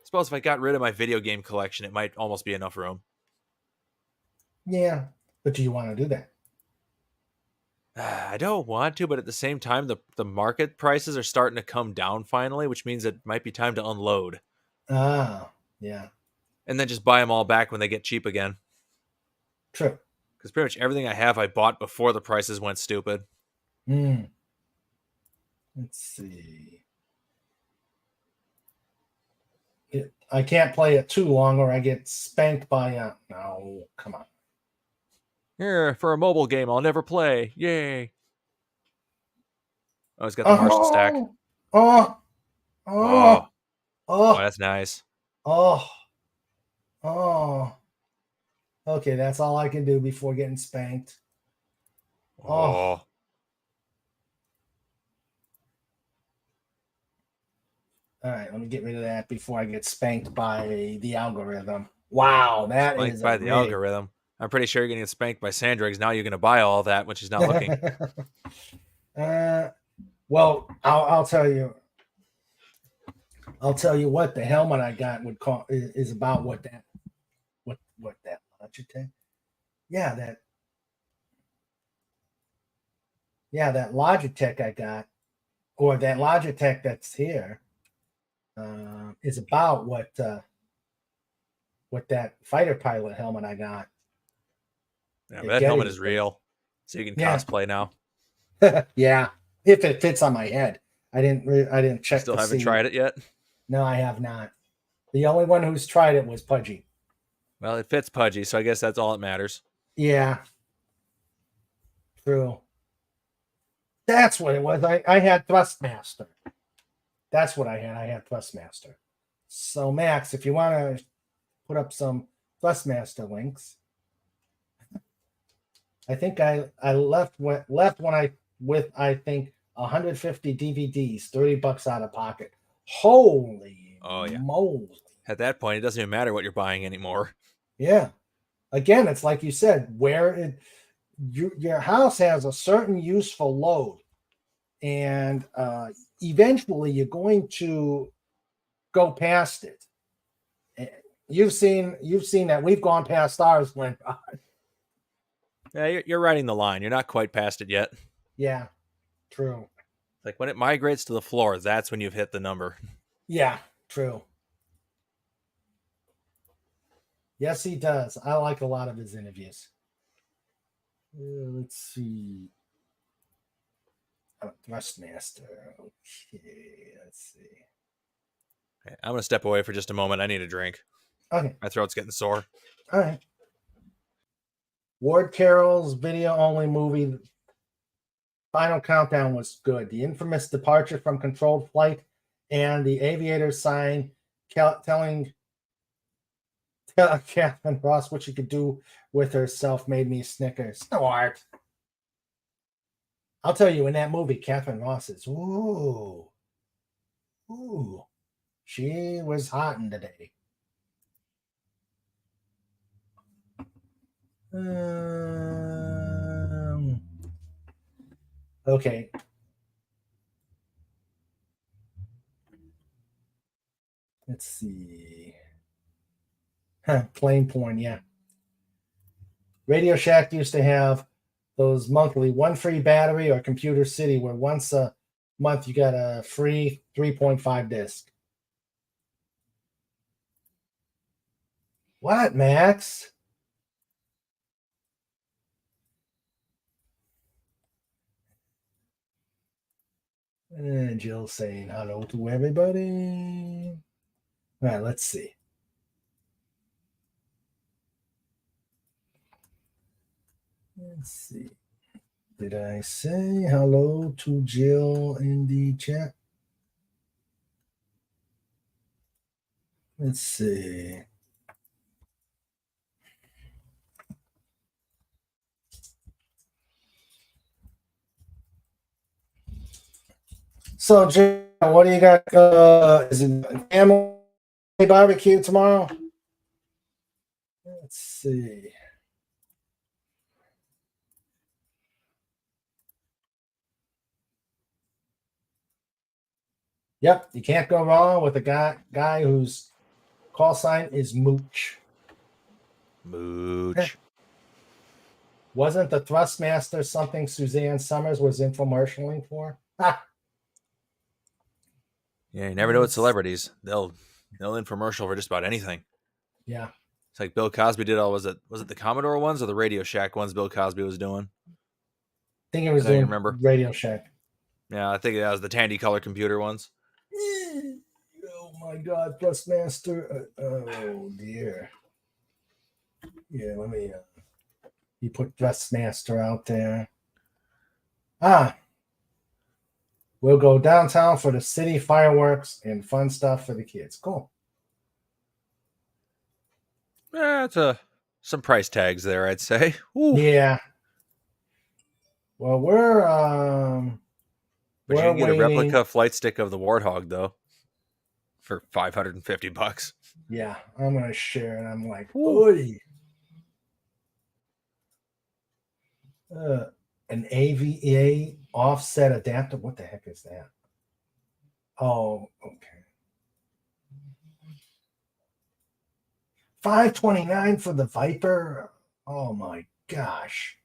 suppose if I got rid of my video game collection, it might almost be enough room. Yeah. But do you want to do that? I don't want to, but at the same time, the market prices are starting to come down finally, which means it might be time to unload. Ah, yeah. And then just buy them all back when they get cheap again. True. Because pretty much everything I have, I bought before the prices went stupid. Let's see. I can't play it too long or I get spanked by a... No, come on. Here, for a mobile game I'll never play. Yay. Oh, he's got the Marshall stack. Oh, that's nice. Oh. Okay, that's all I can do before getting spanked. Oh. All right, let me get rid of that before I get spanked by the algorithm. Wow, that spanked is by the algorithm. I'm pretty sure you're going to get spanked by Sandriggs. Now you're going to buy all that when she's not looking. Well, I'll tell you. I'll tell you what the helmet I got would call is about what that Logitech. That Logitech I got, or that Logitech that's here, is about what that fighter pilot helmet I got. Yeah, but that helmet is real, so you can cosplay now. Yeah, if it fits on my head. I didn't check. Still haven't tried it yet? No, I have not. The only one who's tried it was Pudgy. Well, it fits Pudgy, so I guess that's all that matters. Yeah. True. That's what it was. I had Thrustmaster. That's what I had. I had Thrustmaster. So, Max, if you want to put up some Thrustmaster links, I think I left when I with I think 150 DVDs, $30 out of pocket. Holy moly! At that point, it doesn't even matter what you're buying anymore. Yeah. Again, it's like you said, your house has a certain useful load, and eventually you're going to go past it. You've seen that we've gone past ours when. Yeah, you're riding the line. You're not quite past it yet. Yeah, true. Like when it migrates to the floor, that's when you've hit the number. Yeah, true. Yes, he does. I like a lot of his interviews. Let's see. Thrustmaster. Okay, let's see. Okay, I'm going to step away for just a moment. I need a drink. Okay. My throat's getting sore. All right. Ward Carroll's video-only movie Final Countdown was good. The infamous departure from controlled flight and the aviator's sign telling Catherine Ross what she could do with herself made me snicker. Snort. I'll tell you, in that movie, Catherine Ross is, ooh, she was hot in the day. Okay. Let's see. Plain porn, yeah. Radio Shack used to have those monthly one free battery or Computer City where once a month you got a free 3.5 disc. What, Max? And Jill saying hello to everybody. All right, let's see. Let's see. Did I say hello to Jill in the chat? Let's see. So, Jill, what do you got? Is it family barbecue tomorrow? Let's see. Yep, you can't go wrong with a guy whose call sign is Mooch. Mooch. Wasn't the Thrustmaster something Suzanne Summers was infomercialing for? Ha! Yeah, you never know with celebrities. They'll infomercial for just about anything. Yeah. It's like Bill Cosby did all was it the Commodore ones or the Radio Shack ones Bill Cosby was doing? I think it was doing Radio Shack. Yeah, I think it was the Tandy color computer ones. Oh my God, Thrustmaster. Oh dear. Yeah, let me you put Thrustmaster out there. We'll go downtown for the city fireworks and fun stuff for the kids. Cool. It's some price tags there, I'd say. Ooh. Yeah. Well, but you can get a replica flight stick of the Warthog though for $550. Yeah, I'm gonna share, and I'm like, oi. An AVA offset adapter. What the heck is that? Oh, okay. $529 for the Viper. Oh my gosh.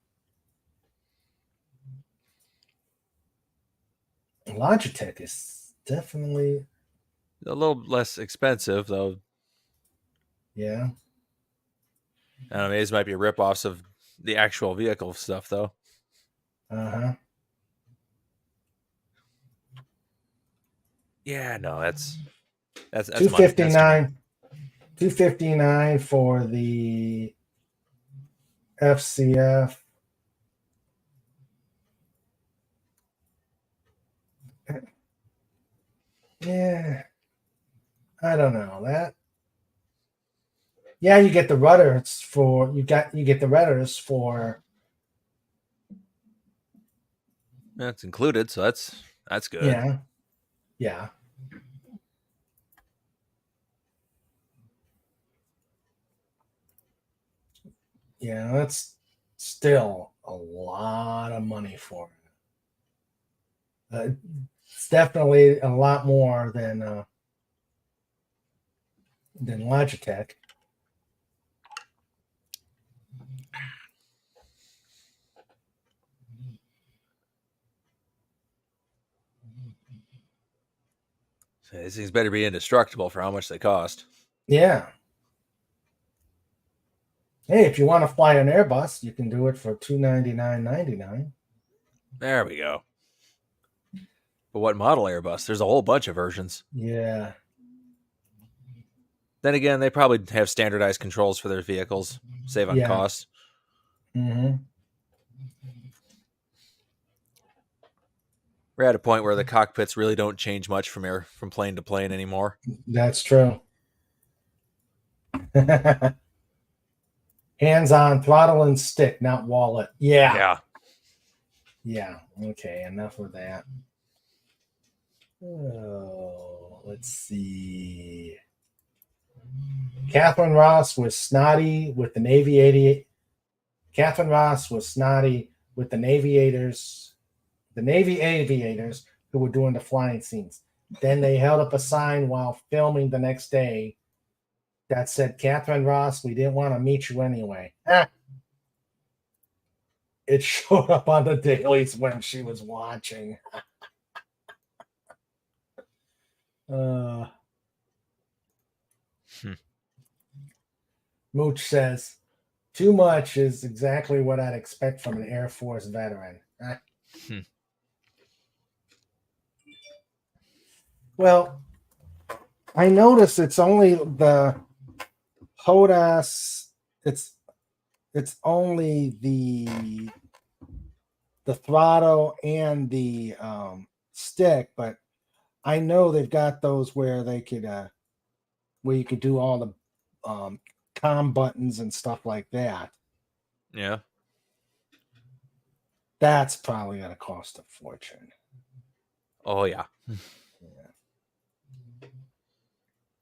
Logitech is definitely a little less expensive, though. Yeah. I don't know, these might be ripoffs of the actual vehicle stuff, though. Uh-huh. Yeah, no, that's $259. $259 for the FCF. Yeah, I don't know that. Yeah, you get the rudders for you get the rudders for. That's included, so that's good. Yeah, yeah. Yeah, that's still a lot of money for it. It's definitely a lot more than Logitech. So these things better be indestructible for how much they cost. Yeah. Hey, if you want to fly an Airbus, you can do it for $299.99. There we go. But what model Airbus? There's a whole bunch of versions. Yeah. Then again, they probably have standardized controls for their vehicles, save on cost. Mm-hmm. We're at a point where the cockpits really don't change much from plane to plane anymore. That's true. Hands on throttle and stick, not wallet. Yeah. Okay, enough of that. Oh, let's see. Catherine Ross was snotty with the Navy Aviators, the Navy aviators who were doing the flying scenes. Then they held up a sign while filming the next day that said, "Catherine Ross, we didn't want to meet you anyway." It showed up on the dailies when she was watching. Mooch says, "Too much is exactly what I'd expect from an Air Force veteran." Well, I notice it's only the HOTAS. It's only the throttle and the stick, but I know they've got those where they could where you could do all the comm buttons and stuff like that. Yeah. That's probably going to cost a fortune. Oh, yeah.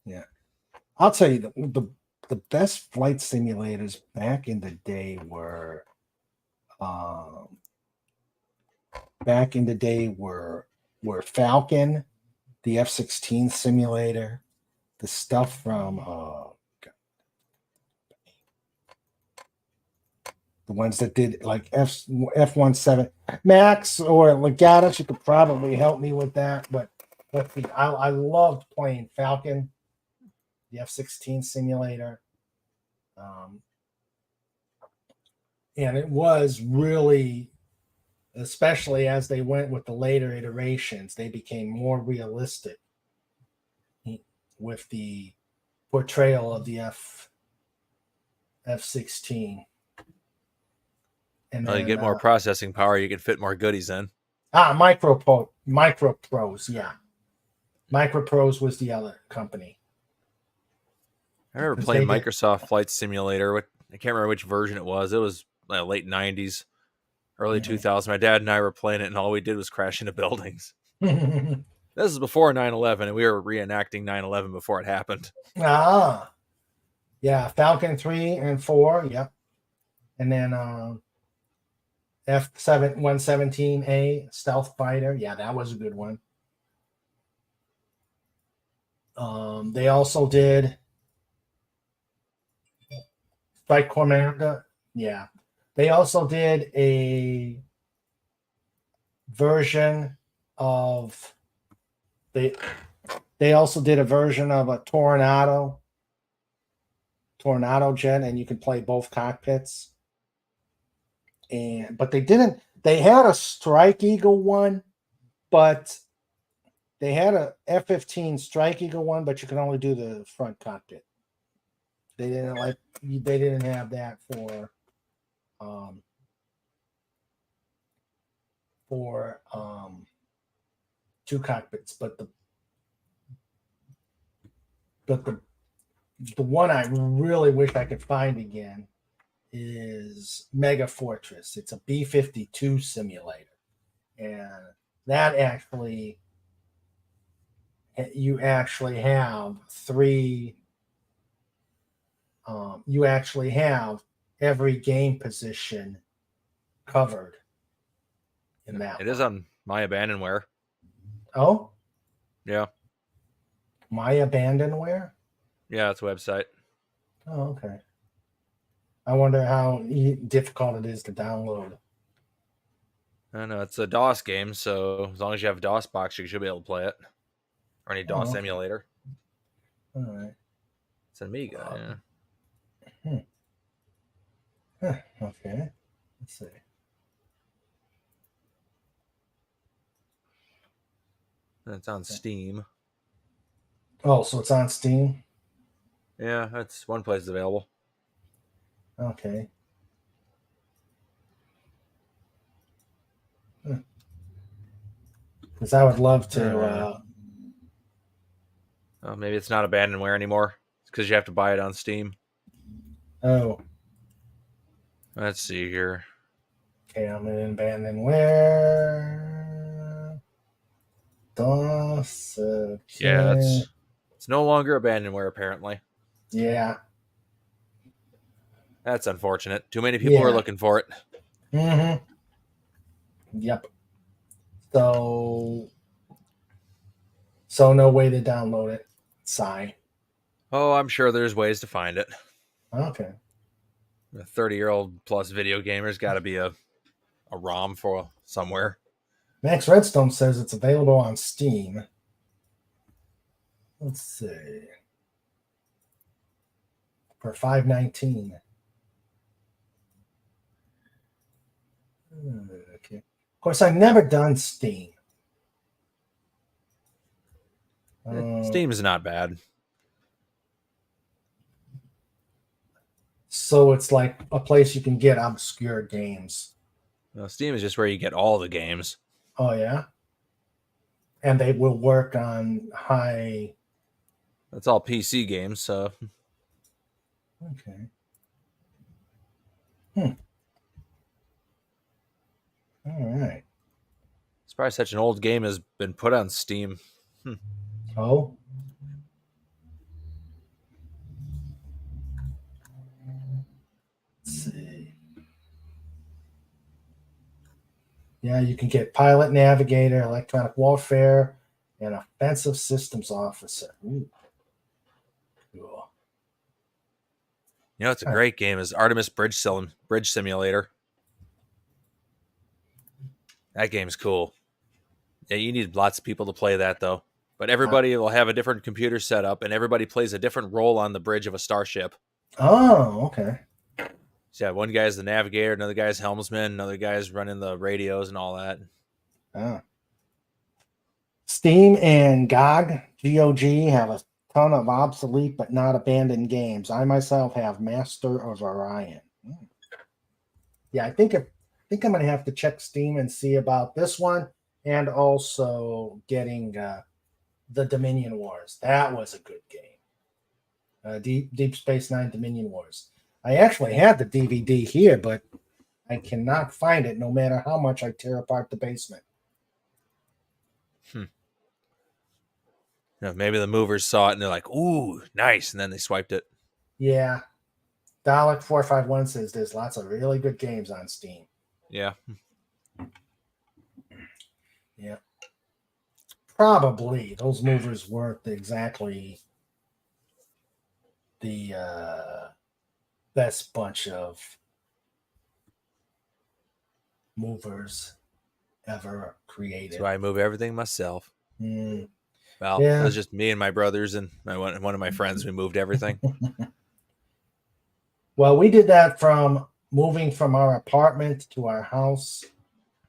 Yeah. I'll tell you, the best flight simulators back in the day were Falcon, the F-16 simulator, the stuff from the ones that did like F-17 Max or Legatus. You could probably help me with that, but I loved playing Falcon, the F-16 simulator, and it was really, especially as they went with the later iterations, they became more realistic with the portrayal of the F-16. And well, you get more processing power, you can fit more goodies in. Microprose, yeah. Microprose was the other company. I remember playing Microsoft Flight Simulator. I can't remember which version it was. It was late 90s, early 2000s. My dad and I were playing it, and all we did was crash into buildings. This is before 9/11, and we were reenacting 9/11 before it happened. Yeah. Falcon 3 and 4, yep. And then F-117A stealth fighter. Yeah, that was a good one. They also did Strike Commander. Yeah. They also did a version of a Tornado jet, and you can play both cockpits. But they had a Strike Eagle one, but they had a F-15 Strike Eagle one, but you can only do the front cockpit. They didn't have that for two cockpits, but the one I really wish I could find again is Mega Fortress. It's a B-52 simulator, and that actually you actually have every game position covered in that. It is on My Abandonware. Oh? Yeah. My Abandonware? Yeah, it's a website. Oh, okay. I wonder how difficult it is to download. I know it's a DOS game, so as long as you have a DOS box, you should be able to play it. Or any DOS emulator. All right. It's an Amiga, yeah. Okay. Let's see. It's on Steam. Oh, so it's on Steam? Yeah, that's one place it's available. Okay. Because I would love to. Oh, maybe it's not abandonware anymore. It's because you have to buy it on Steam. Oh. Let's see here. Okay, I'm in abandonware. Yeah, it's no longer abandonware apparently. Yeah. That's unfortunate. Too many people are looking for it. Mm-hmm. Yep. So no way to download it. Sigh. Oh, I'm sure there's ways to find it. Okay. A 30-year-old plus video gamer's got to be a ROM for somewhere. Max Redstone says it's available on Steam. Let's see. For $5.19. Okay. Of course, I've never done Steam. Steam is not bad. So it's like a place you can get obscure games. No, Steam is just where you get all the games. Oh, yeah? And they will work on high... That's all PC games, so... Okay. All right. It's probably such an old game has been put on Steam. Oh? Let's see. Yeah, you can get Pilot Navigator, Electronic Warfare, and Offensive Systems Officer. Ooh. Cool. You know, it's a great game. Is Artemis Bridge Simulator. That game's cool. Yeah, you need lots of people to play that though. But everybody will have a different computer setup, and everybody plays a different role on the bridge of a starship. Oh, okay. So yeah, one guy's the navigator, another guy's helmsman, another guy's running the radios and all that. Oh. Steam and GOG have a ton of obsolete but not abandoned games. I myself have Master of Orion. Yeah, I think I'm going to have to check Steam and see about this one, and also getting the Dominion Wars. That was a good game. Deep Space Nine Dominion Wars. I actually had the DVD here, but I cannot find it no matter how much I tear apart the basement. You know, maybe the movers saw it and they're like, ooh, nice. And then they swiped it. Yeah. Dalek451 says there's lots of really good games on Steam. Yeah. Yeah. Probably those movers weren't exactly the best bunch of movers ever created. So I move everything myself. Mm. Well, it was just me and my brothers and one of my friends. We moved everything. Well, we did that from moving from our apartment to our house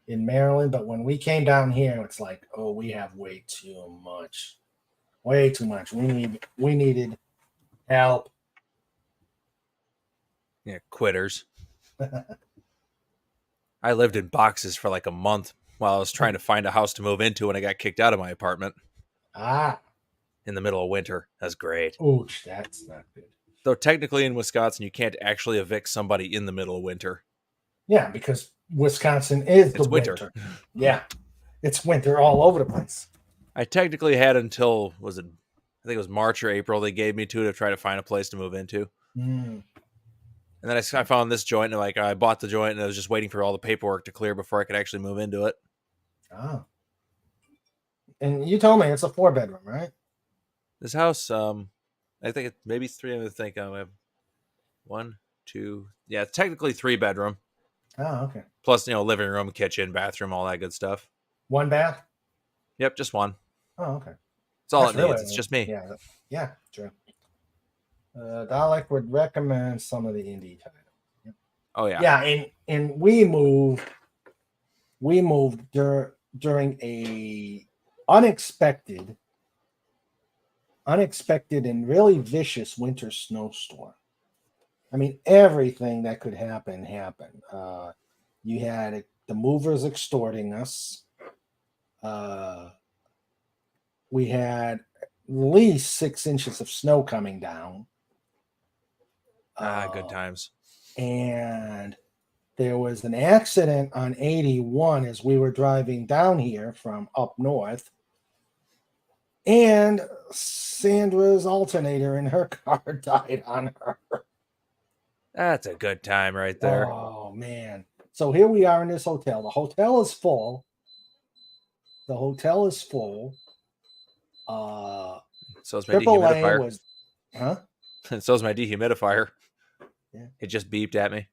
in Maryland. But when we came down here, it's like, oh, we have way too much. Way too much. We needed help. Yeah, quitters. I lived in boxes for like a month while I was trying to find a house to move into when I got kicked out of my apartment. In the middle of winter. That's great. Ooch, that's not good. Though technically in Wisconsin, you can't actually evict somebody in the middle of winter. Yeah, because Wisconsin is the winter. Yeah, it's winter all over the place. I technically had until, I think it was March or April they gave me to try to find a place to move into. Mm. And then I found this joint, and I bought the joint, and I was just waiting for all the paperwork to clear before I could actually move into it. Oh. And you told me it's a 4-bedroom, right? This house, I think maybe 3. I think I have 1, 2. Yeah, it's technically 3-bedroom. Oh, okay. Plus, living room, kitchen, bathroom, all that good stuff. 1 bath? Yep, just 1. Oh, okay. That's all it needs. It's just me. Yeah, true. Dalek would recommend some of the indie titles. Yep. Oh yeah. Yeah, and we moved during a unexpected and really vicious winter snowstorm. I mean, everything that could happen happened. You had the movers extorting us. we had at least 6 inches of snow coming down. Good times. And there was an accident on 81 as we were driving down here from up north. And Sandra's alternator in her car died on her. That's a good time right there. Oh, man. So here we are in this hotel. The hotel is full. So is my dehumidifier. So is my dehumidifier. Yeah. It just beeped at me.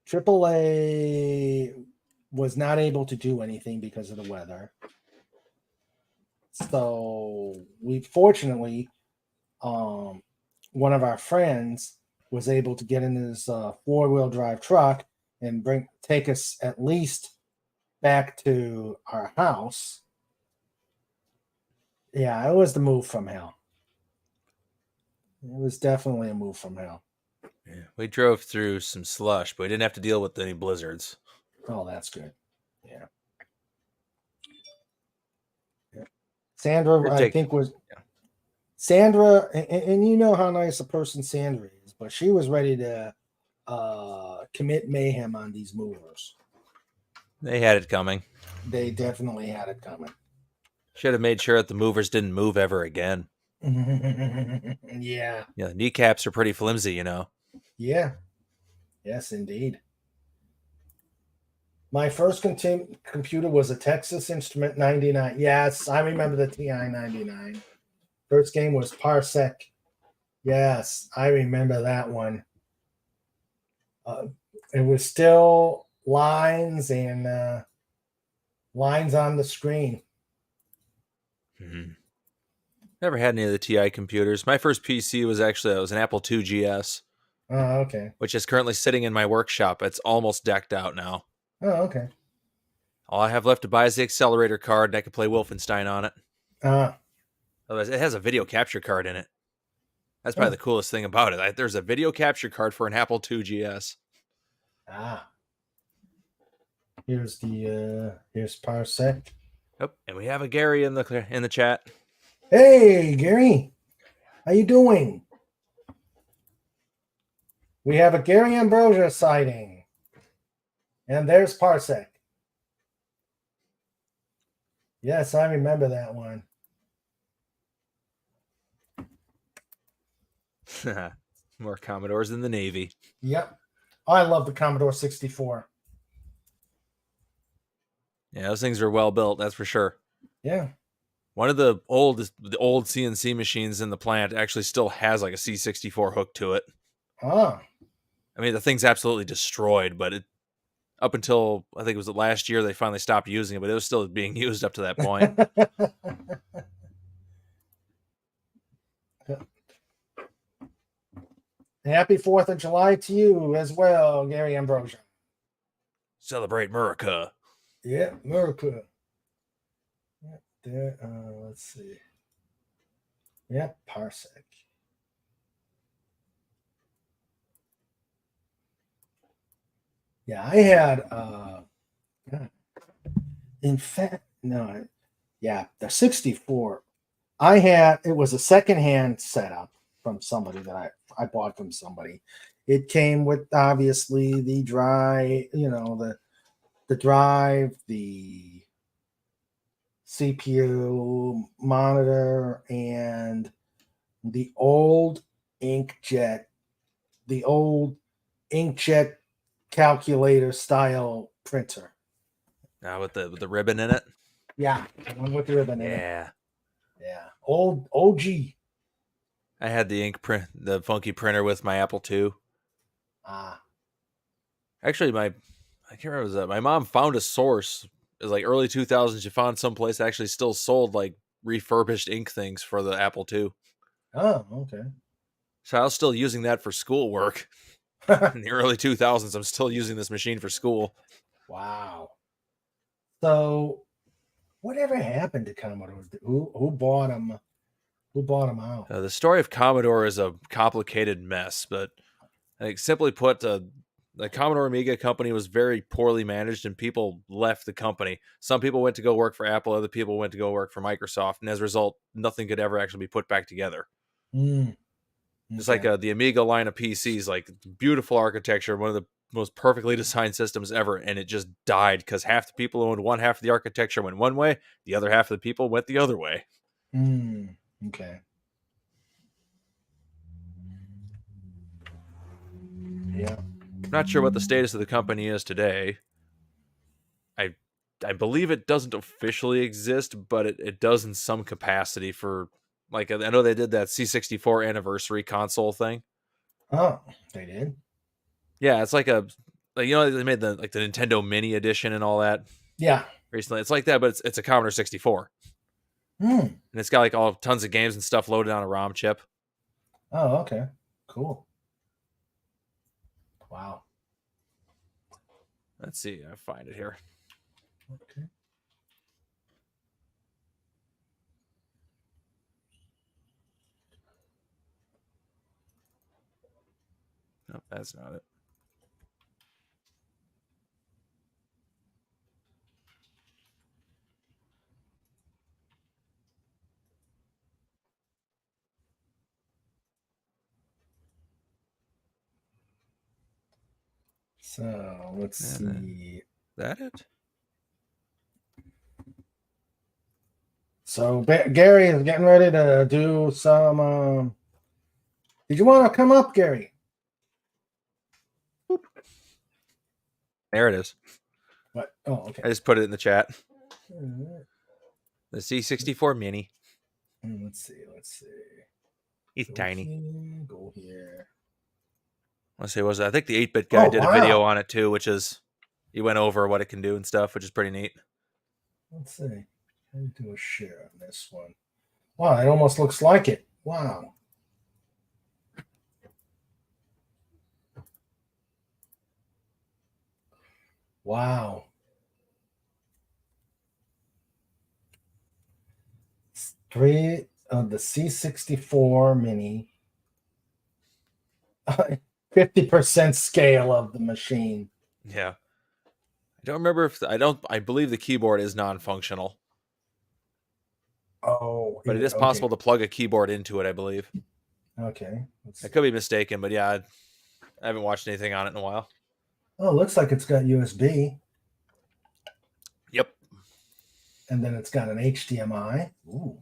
AAA was not able to do anything because of the weather. So we fortunately, one of our friends was able to get in his 4-wheel drive truck and take us at least back to our house. Yeah, it was the move from hell. It was definitely a move from hell. Yeah, we drove through some slush, but we didn't have to deal with any blizzards. Oh, that's good. Yeah. Sandra, I think was Sandra, and you know how nice a person Sandra is, but she was ready to commit mayhem on these movers. They had it coming. They definitely had it coming. Should have made sure that the movers didn't move ever again. Yeah. Yeah, the kneecaps are pretty flimsy, you know. Yeah. Yes, indeed. My first computer was a Texas Instrument 99. Yes, I remember the TI 99. First game was Parsec. Yes, I remember that one. It was still lines and lines on the screen. Mm-hmm. Never had any of the TI computers. My first PC was an Apple II GS. Oh, okay. Which is currently sitting in my workshop. It's almost decked out now. Oh, okay. All I have left to buy is the accelerator card, and I can play Wolfenstein on it. Otherwise, it has a video capture card in it. That's probably the coolest thing about it. There's a video capture card for an Apple II GS. Here's Parsec. Yep, and we have a Gary in the chat. Hey, Gary, how you doing? We have a Gary Ambrosia sighting, and there's Parsec. Yes, I remember that one. More Commodores in the Navy. Yep. I love the Commodore 64. Yeah, those things are well built, that's for sure. Yeah. One of the old CNC machines in the plant actually still has like a C64 hook to it. Ah. I mean, the thing's absolutely destroyed, but up until, I think it was last year, they finally stopped using it, but it was still being used up to that point. Happy 4th of July to you as well, Gary Ambrosia. Celebrate America. Yeah, America. Yeah, there. Let's see. Yeah, Parsec. Yeah, I had in fact, no, yeah, the 64. It was a secondhand setup from somebody that I bought from somebody. It came with obviously the drive, the drive, the CPU, monitor, and the old inkjet calculator style printer. With the ribbon in it? Yeah, the one with the ribbon in it. Yeah. Yeah. Old OG. I had the the funky printer with my Apple II. Actually, I can't remember what it was. My mom found a source. It was like early 2000s. She found some place that actually still sold like refurbished ink things for the Apple II. Oh, okay. So I was still using that for schoolwork. In the early 2000s, I'm still using this machine for school. Wow. So, whatever happened to Commodore? Who bought them? Who bought them out? The story of Commodore is a complicated mess, but I think simply put, the Commodore Amiga company was very poorly managed, and people left the company. Some people went to go work for Apple, other people went to go work for Microsoft, and as a result, nothing could ever actually be put back together. It's like the Amiga line of PCs, like beautiful architecture, one of the most perfectly designed systems ever, and it just died because half the people who owned one half of the architecture went one way, the other half of the people went the other way. Okay. Yeah. I'm not sure what the status of the company is today. I believe it doesn't officially exist, but it does in some capacity for, like, I know they did that C64 anniversary console thing. Oh, they did? Yeah, it's like they made the Nintendo Mini edition and all that. Yeah. Recently. It's like that, but it's a Commodore 64. And it's got like all tons of games and stuff loaded on a ROM chip. Oh, okay. Cool. Wow. Let's see. I find it here. Okay. No, that's not it. So let's see. That it? So Gary is getting ready to do some. Did you want to come up, Gary? There it is. What? Oh, okay. I just put it in the chat. The C64 Mini. Let's see. It's tiny. Go here. Let's see. I think the 8-bit guy did a video on it too, which is he went over what it can do and stuff, which is pretty neat. Let's see. Let me do a share on this one. Wow, it almost looks like it. Wow. Wow. Three of the C64 Mini. 50% scale of the machine. Yeah. I don't remember I believe the keyboard is non-functional. Oh. But it is possible to plug a keyboard into it, I believe. Okay. I could be mistaken, but yeah, I haven't watched anything on it in a while. Oh, it looks like it's got USB. Yep. And then it's got an HDMI. Ooh.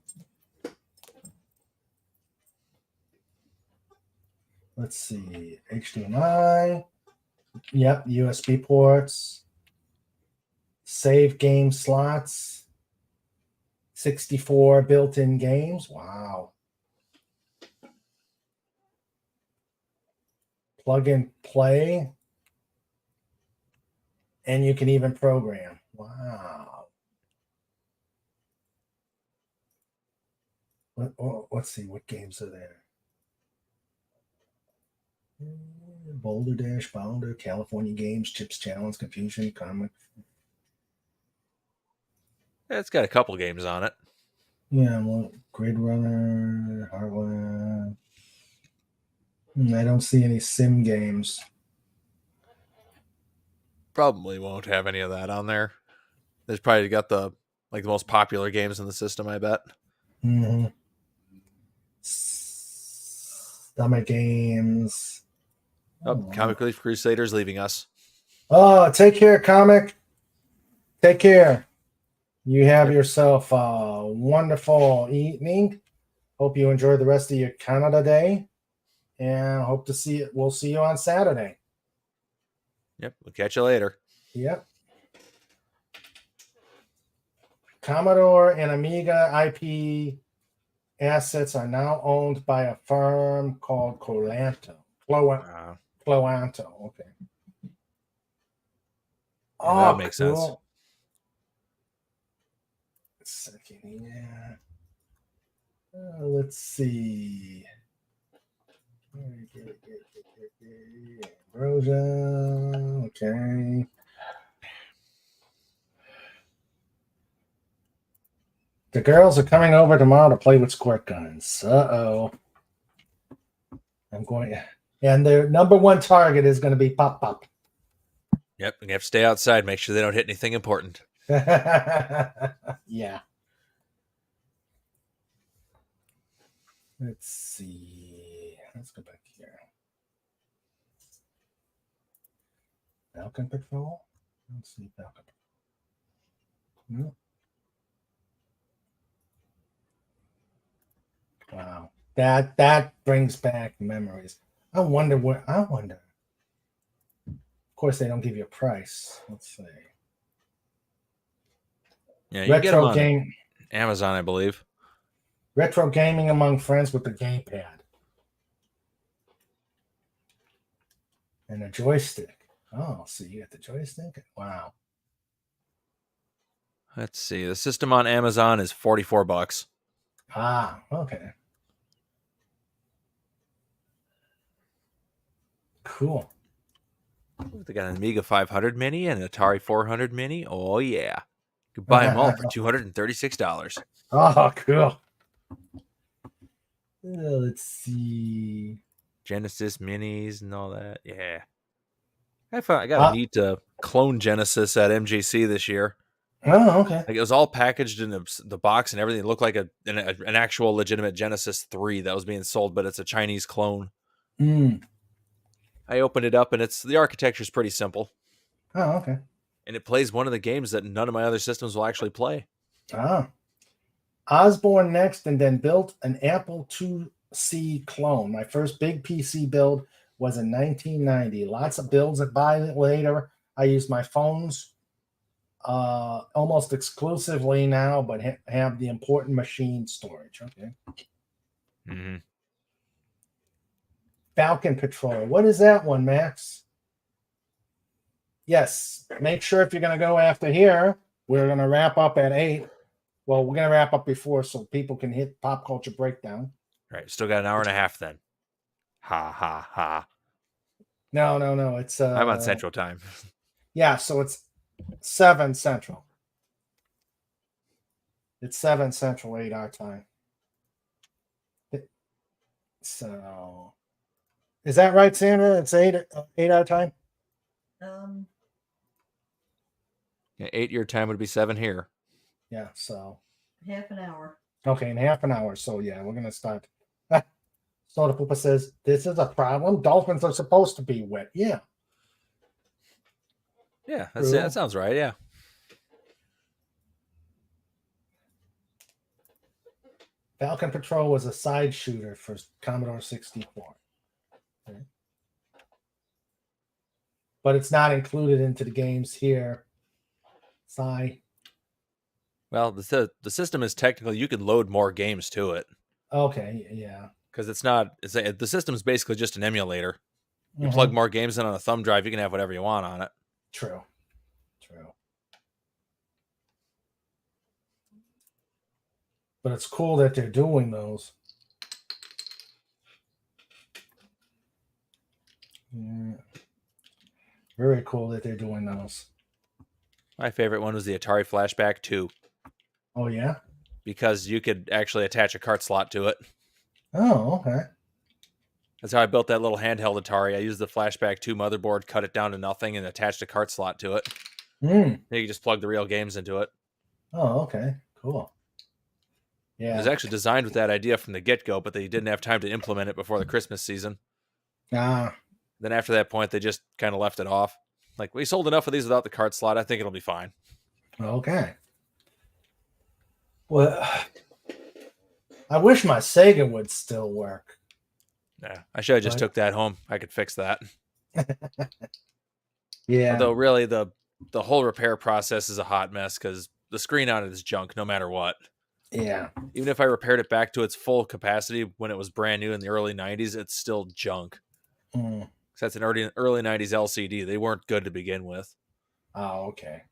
Let's see. HDMI. Yep. USB ports. Save game slots. 64 built-in games. Wow. Plug and play. And you can even program. Wow. Let's see. What games are there? Boulder Dash, Bounder, California Games, Chips Challenge, Confusion, Comic. Yeah, it's got a couple games on it. Yeah, well, Grid Runner, Hardware. I don't see any sim games. Probably won't have any of that on there. There's probably got the most popular games in the system, I bet. Mm-hmm. Stomach games. Oh, Comic Relief Crusaders leaving us. Oh, take care, Comic. Take care. You have yourself a wonderful evening. Hope you enjoy the rest of your Canada Day. And hope to see it. We'll see you on Saturday. Yep. We'll catch you later. Yep. Commodore and Amiga IP assets are now owned by a firm called Cloanto. Cloanto. Okay. Yeah, that makes sense. Second, yeah. Let's see. Ambrosia. Okay. The girls are coming over tomorrow to play with squirt guns. Uh-oh. I'm going, and their number one target is going to be Pop Pop. Yep, you have to stay outside. Make sure they don't hit anything important. Yeah. Let's see. Let's go back here. Falcon Patrol. Let's see Falcon Patrol. Wow. That brings back memories. I wonder. Of course, they don't give you a price. Let's see. Yeah, you can get them Retro on game. Amazon, I believe. Retro gaming among friends with the gamepad and a joystick. Oh, so you got the joystick? Wow. Let's see. The system on Amazon is $44. Ah, okay. Cool. They got an Amiga 500 Mini and an Atari 400 Mini. Oh, yeah. You can buy them all for $236. Oh, cool. Let's see. Genesis Minis and all that. Yeah. I got a neat clone Genesis at MJC this year. Oh, okay. Like, it was all packaged in the box and everything. It looked like an actual legitimate Genesis 3 that was being sold, but it's a Chinese clone. I opened it up, and the architecture is pretty simple. Oh, okay. And it plays one of the games that none of my other systems will actually play. Ah. Osborne next, and then built an Apple IIc clone. My first big PC build was in 1990. Lots of builds that buy later. I use my phones almost exclusively now, but have the important machine storage. Okay. Mm-hmm. Falcon Patrol. What is that one, Max? Yes. Make sure if you're going to go after here, we're going to wrap up at 8. Well, we're going to wrap up before so people can hit Pop Culture Breakdown. All right. Still got an hour and a half then. Ha, ha, ha. No. It's I'm on Central Time. Yeah, so it's 7 Central. It's 7 Central, 8 our time. So, is that right, Sandra? It's 8 our time? Yeah, 8 your time would be 7 here. Yeah, so. Half an hour. Okay, in half an hour. So, yeah, we're going to start. Soda Poopa says, this is a problem. Dolphins are supposed to be wet. Yeah. Yeah, that's it. That sounds right. Yeah. Falcon Patrol was a side shooter for Commodore 64. Okay. But it's not included into the games here. Well, the system is technically, you can load more games to it. Okay, yeah. Because the system is basically just an emulator. You plug more games in on a thumb drive, you can have whatever you want on it. True. But it's cool that they're doing those. Yeah. Very cool that they're doing those. My favorite one was the Atari Flashback 2. Oh, yeah? Because you could actually attach a cart slot to it. Oh, okay. That's how I built that little handheld Atari. I used the Flashback 2 motherboard, cut it down to nothing, and attached a cart slot to it. You could just plug the real games into it. Oh, okay. Cool. Yeah. It was actually designed with that idea from the get-go, but they didn't have time to implement it before the Christmas season. Then after that point, they just kind of left it off. Like, we sold enough of these without the cart slot. I think it'll be fine. Okay. Well, I wish my Sega would still work. Yeah, I should have just took that home. I could fix that. Yeah. Although, really, the whole repair process is a hot mess because the screen on it is junk no matter what. Yeah. Even if I repaired it back to its full capacity when it was brand new in the early 90s, it's still junk. That's an early 90s LCD. They weren't good to begin with. Oh, okay.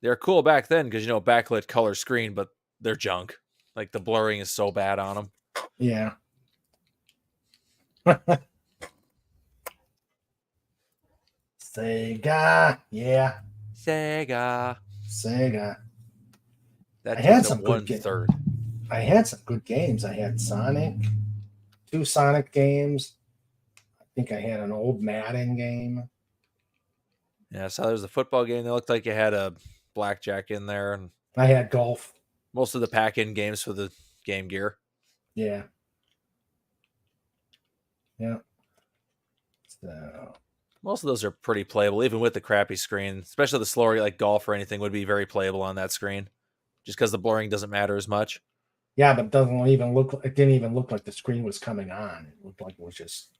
They're cool back then because, backlit color screen, but they're junk. Like, the blurring is so bad on them. Yeah. Sega. Yeah. Sega. I had some good games. I had some good games. I had Sonic. 2 Sonic games. I think I had an old Madden game. Yeah, so there was a football game that looked like you had a blackjack in there, and I had golf. most of the pack-in games for the Game Gear. Yeah. Yeah. So most of those are pretty playable, even with the crappy screen. Especially the slower, like golf or anything, would be very playable on that screen, just because the blurring doesn't matter as much. Yeah, but it didn't even look like the screen was coming on. It looked like it was just.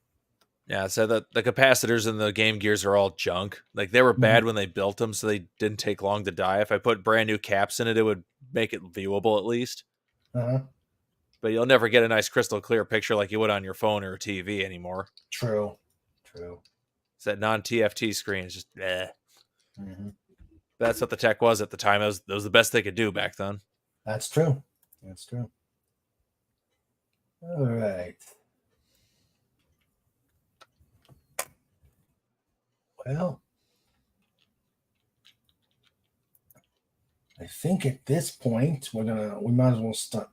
Yeah, so the capacitors in the Game Gears are all junk. Like they were bad when they built them, so they didn't take long to die. If I put brand new caps in it, it would make it viewable at least. Uh-huh. But you'll never get a nice crystal clear picture like you would on your phone or TV anymore. True. It's that non-TFT screen. It's just bleh. Mm-hmm. That's what the tech was at the time. That was the best they could do back then. That's true. All right. Well, I think at this point we might as well start.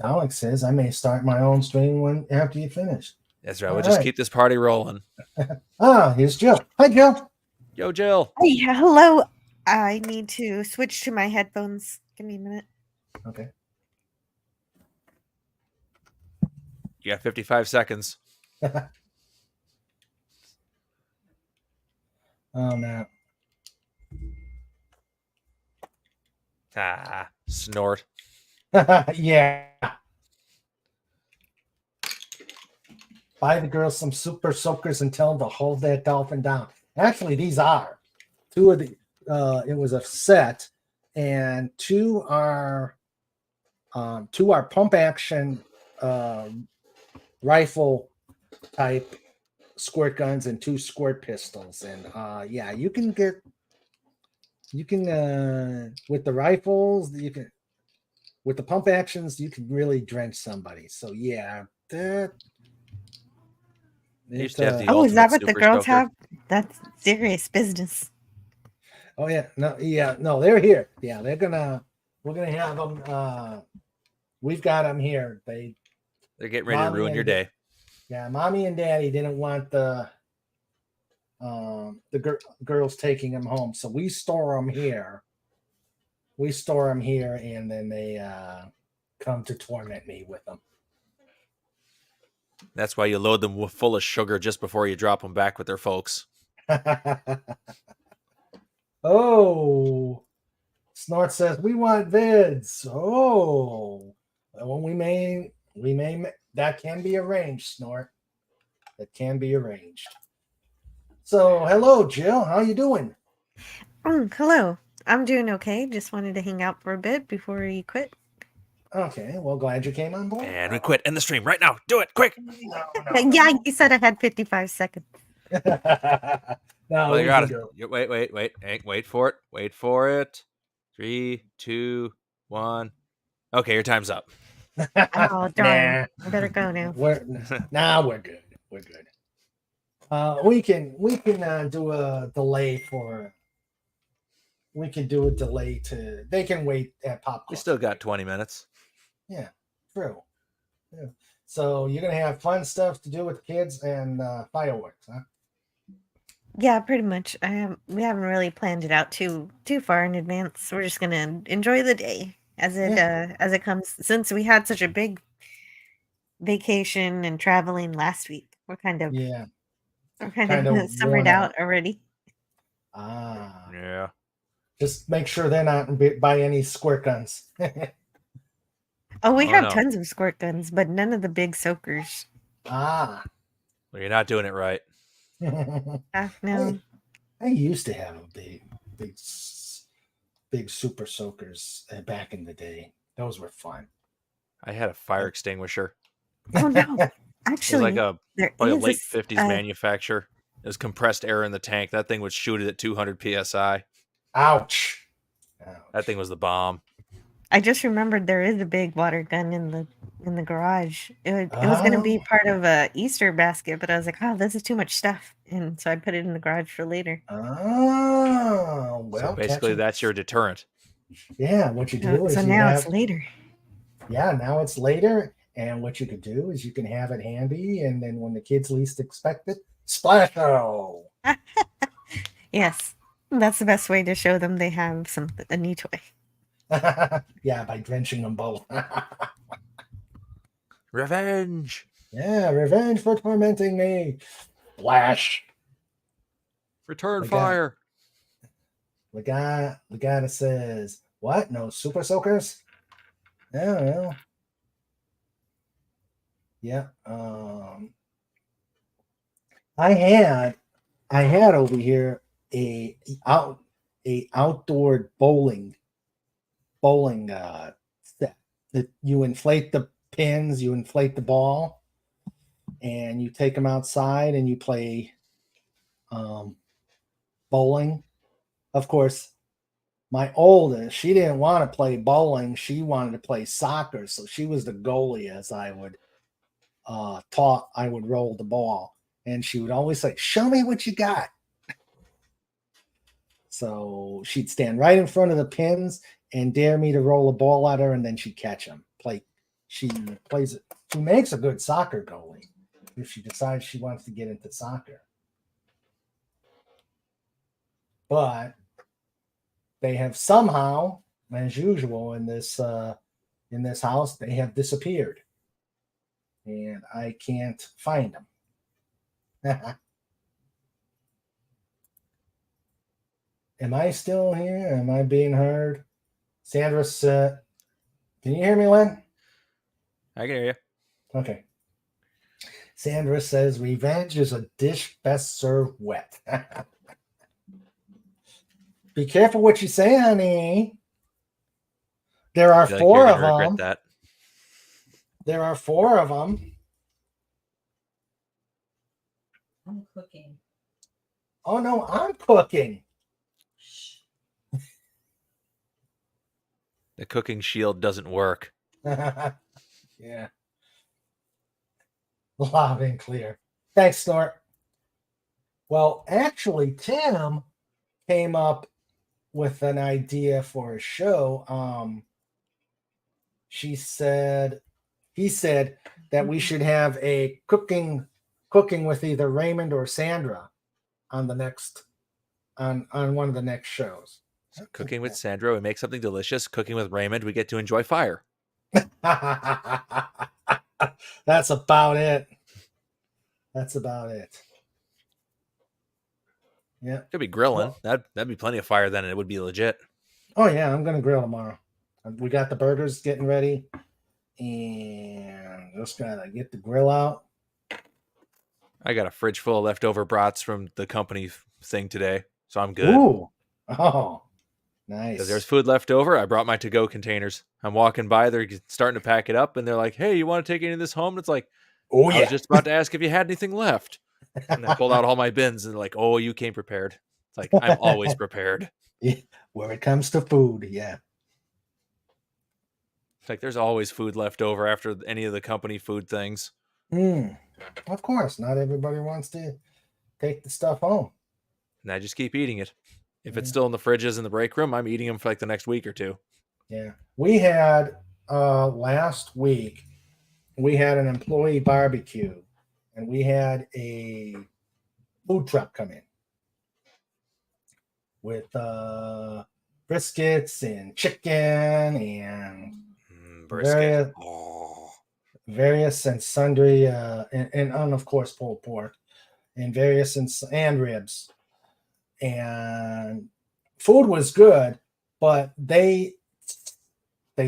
Alex says I may start my own stream after you finish. That's right. We'll just keep this party rolling. Here's Jill. Hi, Jill. Yo, Jill. Hey, hello. I need to switch to my headphones. Give me a minute. Okay. You got 55 seconds. Oh, no. Snort. Yeah. Buy the girls some super soakers and tell them to hold that dolphin down. Actually, these are two of the. It was a set, and two are pump action rifle type squirt guns and 2 squirt pistols. And yeah, you can with the rifles, with the pump actions, you can really drench somebody. So yeah, is that what the girls have? That's serious business. Oh yeah, no, they're here. Yeah, we're gonna have them. We've got them here. They're getting ready to ruin your day. Yeah, mommy and daddy didn't want the girls taking them home, so we store them here. And then they come to torment me with them. That's why you load them full of sugar just before you drop them back with their folks. Oh, Snort says we want vids. Oh, well, we may that can be arranged, Snort. That can be arranged. So, hello, Jill. How you doing? Hello. I'm doing okay. Just wanted to hang out for a bit before you quit. Okay. Well, glad you came on board. And we quit. End the stream right now. Do it quick. No. Yeah, you said I had 55 seconds. No, well, you got it. Wait for it. Wait for it. 3, 2, 1. Okay, your time's up. Oh, darn. I better go now. We're good. We're good. We can do a delay for. We can do a delay to. They can wait at popcorn. We still got 20 minutes. Yeah, true. Yeah. So you're gonna have fun stuff to do with the kids and fireworks, huh? Yeah, pretty much. We haven't really planned it out too far in advance. We're just gonna enjoy the day as it comes. Since we had such a big vacation and traveling last week, we're kind of summered out already. Yeah. Just make sure they're not by any squirt guns. We have tons of squirt guns, but none of the big soakers. Well, you're not doing it right. No. I used to have a big super soakers back in the day. Those were fun. I had a fire extinguisher. Oh no! Actually, it was like a late 50s manufacturer. It was compressed air in the tank. That thing would shoot it at 200 psi. Ouch! That thing was the bomb. I just remembered there is a big water gun in the garage. It was going to be part of a Easter basket, but I was like, oh, this is too much stuff, and so I put it in the garage for later. Oh, well. So basically, that's your deterrent. Yeah, what you do is so now it's later. Yeah, now it's later, and what you could do is you can have it handy, and then when the kids least expect it, splash-o! Yes. That's the best way to show them they have a new toy. Yeah, by drenching them both. Revenge. Yeah, revenge for tormenting me. Flash. Return fire. The guy that says, what? No super soakers? Yeah, well. Yeah. I had over here a outdoor bowling set that you inflate the pins, you inflate the ball, and you take them outside and you play bowling. Of course, my oldest, she didn't want to play bowling. She wanted to play soccer. So she was the goalie as I would I would roll the ball. And she would always say, show me what you got. So she'd stand right in front of the pins and dare me to roll a ball at her, and then she'd catch them. She plays it. She makes a good soccer goalie if she decides she wants to get into soccer. But they have somehow, as usual in this house, they have disappeared, and I can't find them. Am I still here? Am I being heard? Sandra, can you hear me, Len? I can hear you. Okay. Sandra says, revenge is a dish best served wet. Be careful what you say, honey. There are four of them. That. There are four of them. I'm cooking. Oh, no, I'm cooking. The cooking shield doesn't work. Yeah. Loud and clear. Thanks, Snort. Well, actually, Tim came up with an idea for a show. He said that we should have a cooking with either Raymond or Sandra on the next on one of the next shows. So cooking with Sandra, we make something delicious. Cooking with Raymond, we get to enjoy fire. That's about it. That's about it. Yeah. Could be grilling. That'd be plenty of fire then, and it would be legit. Oh yeah, I'm gonna grill tomorrow. We got the burgers getting ready, and just gotta get the grill out. I got a fridge full of leftover brats from the company thing today, so I'm good. Ooh. Oh, nice. Because there's food left over. I brought my to-go containers. I'm walking by, they're starting to pack it up, and they're like, hey, you want to take any of this home? And it's like, oh yeah. I was just about to ask if you had anything left. And I pulled out all my bins, and they're like, oh, you came prepared. It's like, I'm always prepared. Yeah. Where it comes to food, yeah. It's like there's always food left over after any of the company food things. Of course, not everybody wants to take the stuff home. And I just keep eating it. If it's still in the fridges in the break room, I'm eating them for like the next week or two. Yeah. We had last week, we had an employee barbecue, and we had a food truck come in with briskets and chicken and brisket. Various and sundry, and of course pulled pork, and various and ribs. And food was good, but they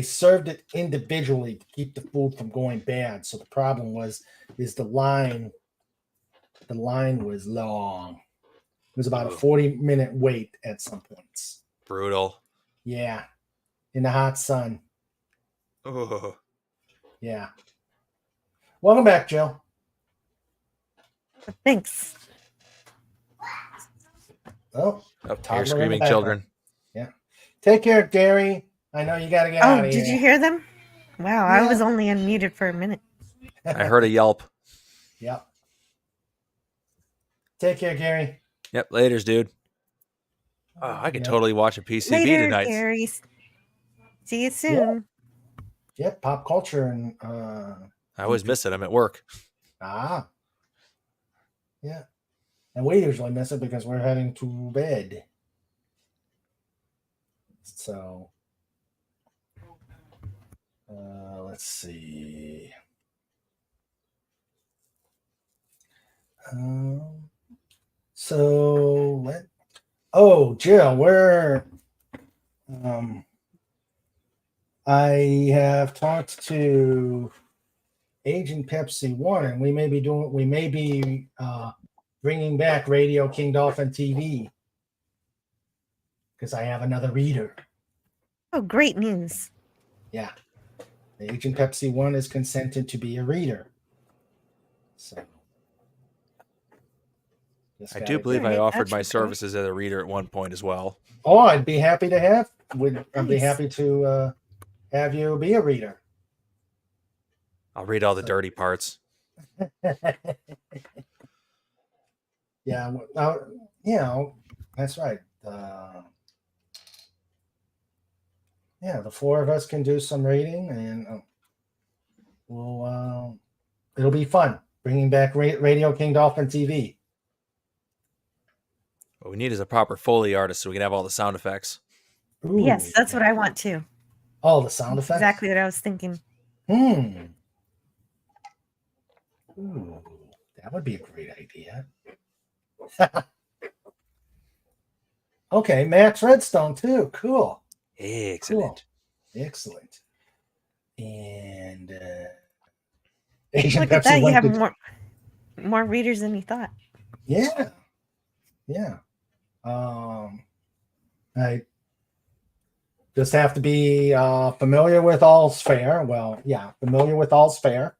served it individually to keep the food from going bad. So the problem is the line was long. It was about a 40-minute wait at some points. Brutal. Yeah. In the hot sun. Oh. Yeah. Welcome back, Jill. Thanks. Oh, you're screaming children. Yeah. Take care, Gary. I know you got to get out of here. Oh, did you hear them? Wow, yeah. I was only unmuted for a minute. I heard a yelp. Yep. Take care, Gary. Yep, laters, dude. Oh, I could totally watch a PCB Later, tonight. Gary. See you soon. Yep, pop culture and I always miss it. I'm at work. Yeah. And we usually miss it because we're heading to bed. So, let's see. Jill, I have talked to Agent Pepsi 1, and we may be bringing back Radio King Dolphin TV because I have another reader. Oh, great news. Yeah. Agent Pepsi 1 is consented to be a reader. So I do believe I offered my services as a reader at one point as well. Oh, I'd be happy to have. I'd be Nice. happy to have you be a reader. I'll read all the dirty parts. Yeah, that's right. The four of us can do some reading, and it'll be fun bringing back Radio King Dolphin TV. What we need is a proper Foley artist so we can have all the sound effects. Ooh, Yes, that's what I want too. all the sound effects. Exactly what I was thinking. Ooh, that would be a great idea. Okay, Max Redstone too. Cool. Excellent. Cool. Excellent. And Agent Look at Pepsi that. You went have to- more readers than you thought. Yeah. I just have to be familiar with All's Fair. Well, yeah, familiar with All's Fair.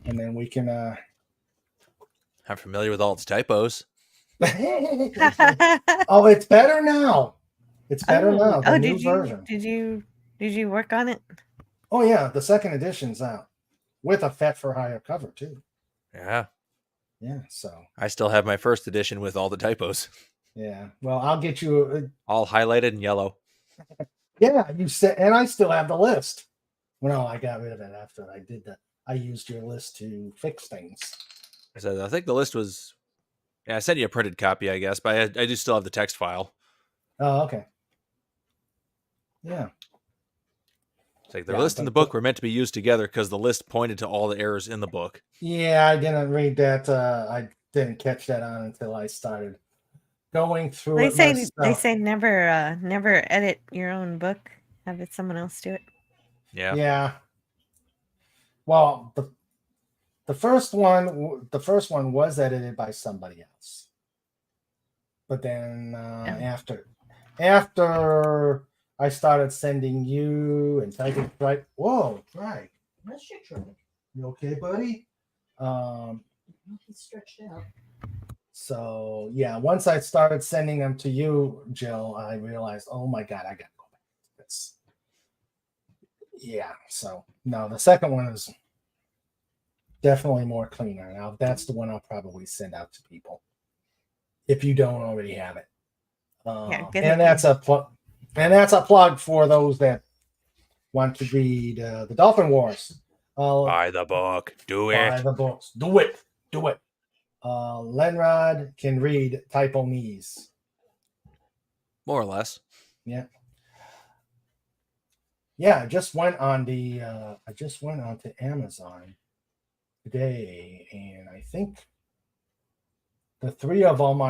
And then we can I'm familiar with all its typos. Oh, it's better now. It's better now. The new version. Did you work on it? Oh yeah, the second edition's out with a Fet for Hire cover too. Yeah. Yeah, so I still have my first edition with all the typos. yeah. Well, I'll get you. All highlighted in yellow. Yeah, you said, and I still have the list. Well, no, I got rid of it after I did that. I used your list to fix things. I think the list was. Yeah, I sent you a printed copy, I guess, but I do still have the text file. Oh, okay. Yeah. It's like the list and the book were meant to be used together because the list pointed to all the errors in the book. Yeah, I didn't read that. I didn't catch that on until I started going through They it say myself. never edit your own book. Have someone else do it. Yeah. Yeah. Well, the first one was edited by somebody else, but then after I started sending you and typing right. Whoa, right. That's your trouble. You okay, buddy? He's stretched out. So yeah, once I started sending them to you, Jill, I realized, oh my God, I gotta go back to this. Yeah, so no, the second one is definitely more cleaner. Now that's the one I'll probably send out to people if you don't already have it. And that's a plug for those that want to read the Dolphin Wars. Buy the book. Do it. Buy the books. Do it. Lenrod can read Typonese. More or less. Yeah. Yeah, I just went on to Amazon today, and I think the three of them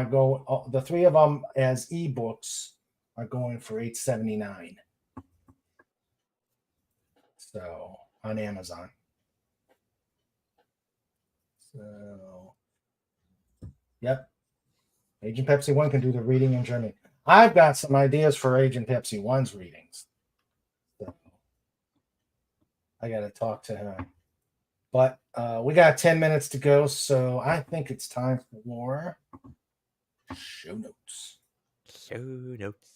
as ebooks are going for $8.79. So on Amazon. So yep. Agent Pepsi 1 can do the reading in German. I've got some ideas for Agent Pepsi 1's readings. So I got to talk to him. But we got 10 minutes to go, so I think it's time for show notes. Show notes.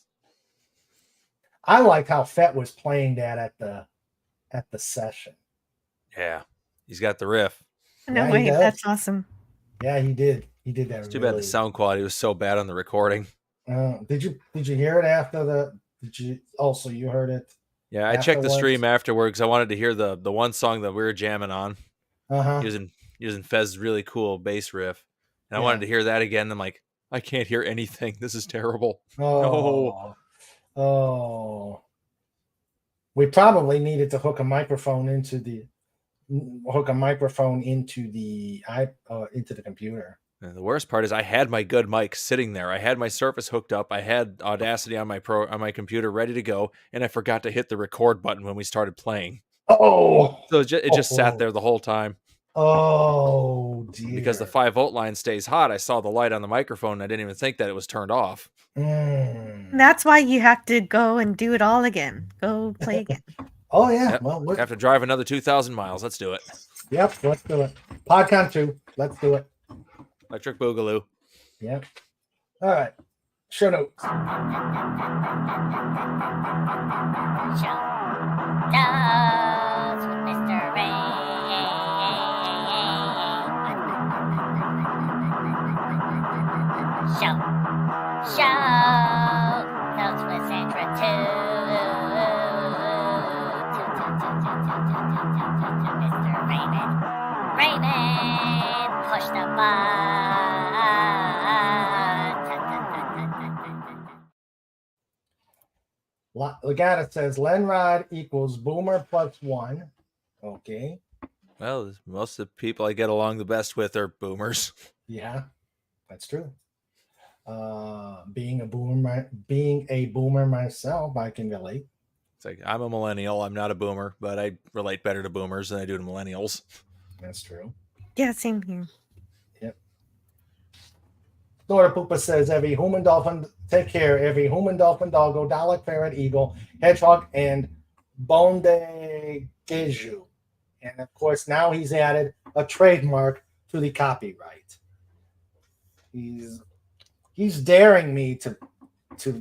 I like how Fet was playing that at the session. Yeah. He's got the riff. No Yeah, way, he does. that's awesome. Yeah, he did. He did that. It's too bad the sound quality was so bad on the recording. Did you hear it after the? Did you also you heard it? Yeah, I checked the stream afterwards. I wanted to hear the one song that we were jamming on. Uh-huh. Using Fez's really cool bass riff. And I wanted to hear that again. I'm like, I can't hear anything. This is terrible. Oh, oh. We probably needed to hook a microphone into the computer. And the worst part is I had my good mic sitting there. I had my Surface hooked up. I had Audacity on my computer ready to go, and I forgot to hit the record button when we started playing. Oh, so it just sat there the whole time. Oh, dear. Because the 5-volt line stays hot. I saw the light on the microphone, and I didn't even think that it was turned off. That's why you have to go and do it all again. Go play again. Oh, yeah. Yep. Well, we have to drive another 2,000 miles. Let's do it. Yep, let's do it. PodCon 2. Let's do it. Electric Boogaloo. Yep. All right. Show notes. Show notes with Mr. Ray. Show notes with Sandra too. Mr. Raymond, push the button. Legata says Lenrod equals Boomer plus 1. Okay. Well, most of the people I get along the best with are boomers. Yeah, that's true. Being a boomer myself, I can relate. It's like I'm a millennial. I'm not a boomer, but I relate better to boomers than I do to millennials. That's true. Yeah, same here. Yep. Dora Poopa says every human dolphin, take care. Every human dolphin, doggo, Dalek, ferret, eagle, hedgehog, and bondegeju. And of course, now he's added a trademark to the copyright. He's daring me to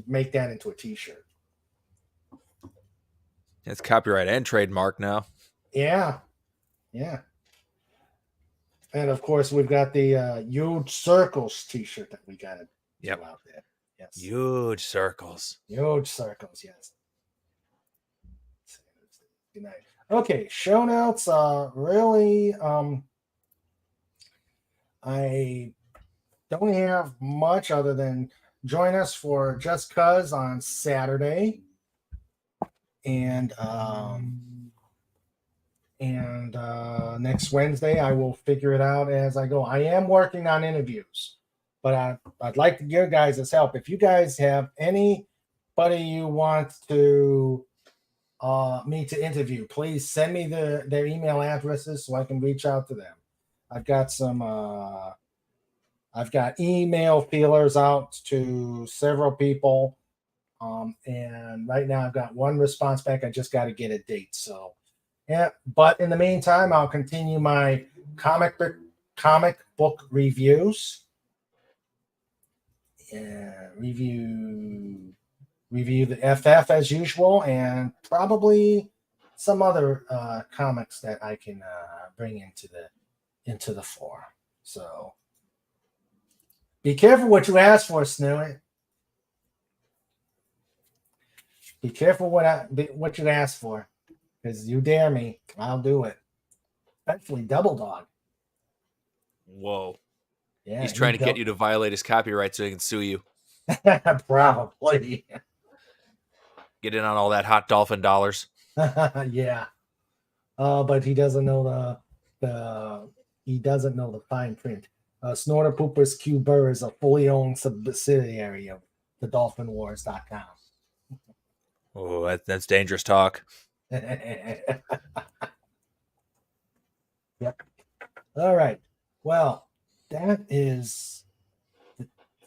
make that into a t-shirt. It's copyright and trademark now. Yeah. And of course, we've got the Huge Circles t-shirt that we got to do out there. Yes. Huge circles. Huge circles, yes. Good night. Okay, show notes. Really, I don't have much other than join us for Just Cuz on Saturday. And next Wednesday, I will figure it out as I go. I am working on interviews, but I'd like your guys' help. If you guys have anybody you want to me to interview, please send me their email addresses so I can reach out to them. I've got email feelers out to several people. And right now I've got one response back. I just got to get a date. So, yeah, but in the meantime, I'll continue my comic book reviews. Review the FF as usual, and probably some other comics that I can bring into the fore. So be careful what you ask for, Snooey. Be careful what you ask for, because you dare me, I'll do it. Especially Double Dog. Whoa. Yeah, he's trying to get you to violate his copyright so he can sue you. Probably. Get in on all that hot dolphin dollars. Yeah. But he doesn't know the fine print. Snorter Pooper's Q Burr is a fully owned subsidiary of the DolphinWars.com. Oh, that's dangerous talk. Yep. All right. Well, that is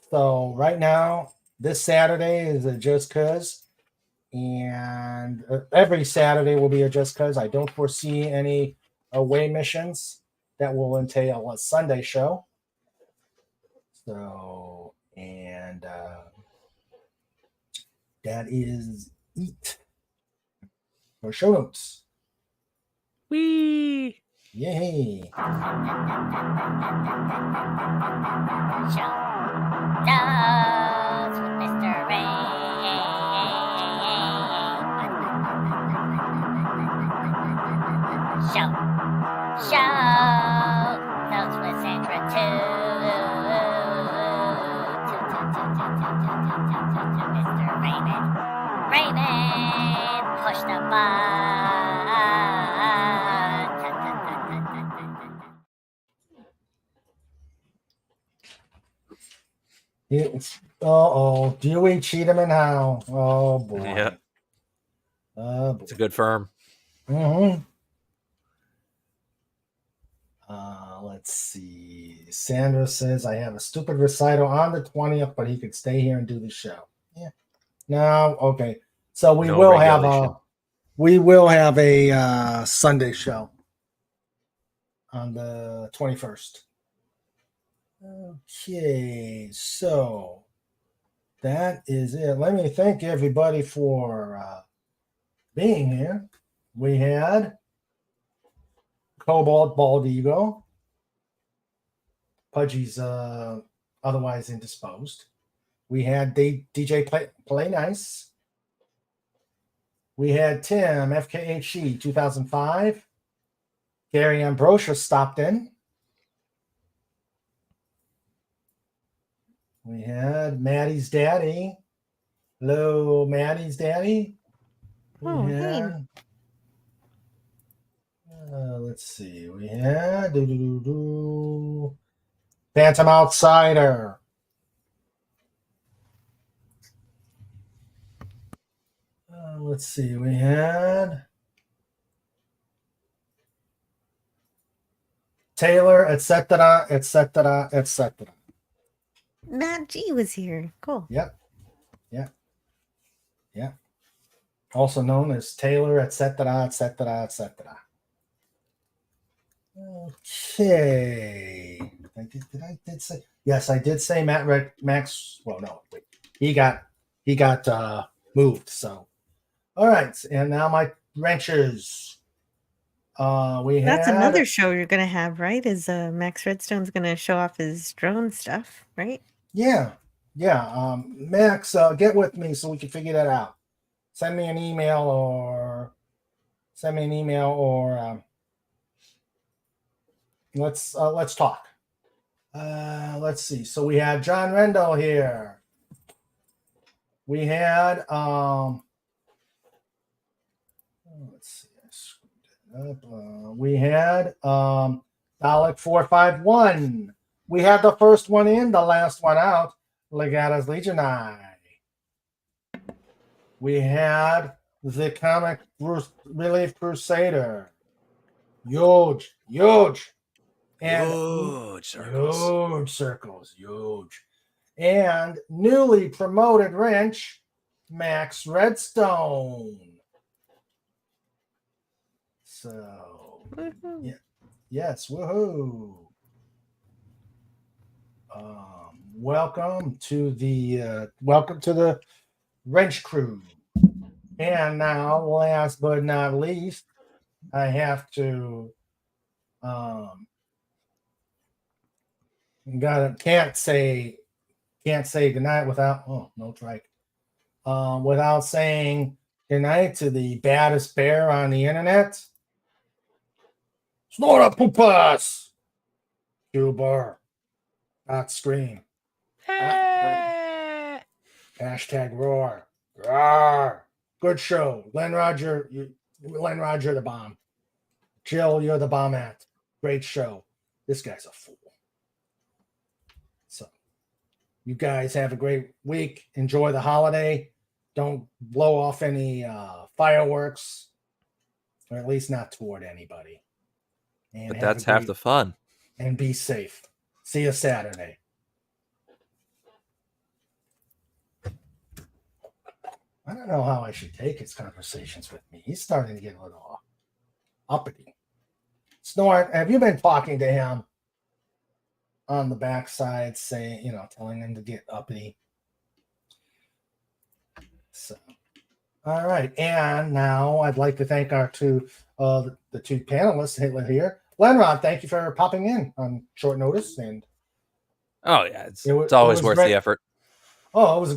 so. Right now, this Saturday is a Just Cuz, and every Saturday will be a Just Cuz. I don't foresee any away missions that will entail a Sunday show. So, and that is it for show notes. Whee! Yay! Show notes with Mr. Ray. Show notes with Sandra too. Mr. Raymond. Raymond, push the button. Dewey, Cheatham, and Howe. Oh boy. Yeah. Oh boy. It's a good firm. Mm-hmm. Let's see. Sandra says, I have a stupid recital on the 20th, but he could stay here and do the show. Yeah. No, okay. So we will have a Sunday show on the 21st. Okay, so that is it. Let me thank everybody for being here. We had Cobalt Bald Eagle. Pudgy's otherwise indisposed. We had DJ Play Nice. We had Tim, FKHE 2005. Gary Ambrosia stopped in. We had Maddie's daddy. Hello, Maddie's daddy. Oh, hey. Let's see. We had Phantom Outsider. Let's see. We had Taylor, etc., etc., etc. Matt G was here. Cool. Yep. Also known as Taylor, etc., etc., etc. Okay. I did say yes. I did say Max. Well, no, wait. He got moved. So, all right. And now my wrenches. That's another show you're gonna have, right? Is Max Redstone's gonna show off his drone stuff, right? Yeah. Max, get with me so we can figure that out. Send me an email or let's talk. Let's see. So we had John Rendell here. We had let's see. I screwed it up. We had Dalek 451. We had the first one in, the last one out. Legata's Legionai. We had the Comic Relief Crusader. Huge. And huge circles. And newly promoted wrench, Max Redstone. So, Woohoo. yes, woohoo. Welcome to the wrench crew. And now, last but not least, I have to can't say goodnight without without saying goodnight to the baddest bear on the internet. Snort a poopas. Cuber. Not scream. Hashtag roar. Roar. Good show. Len Roger the bomb. Jill, you're the bombette. Great show. This guy's a fool. So, you guys have a great week. Enjoy the holiday. Don't blow off any fireworks, or at least not toward anybody. And but that's half the fun. And be safe. See you Saturday. I don't know how I should take his conversations with me. He's starting to get a little uppity. Snort, have you been talking to him on the backside, saying, telling him to get uppity? So, all right. And now I'd like to thank our the two panelists here. Lenrod, thank you for popping in on short notice. And oh yeah, it's always worth the effort. Oh, it was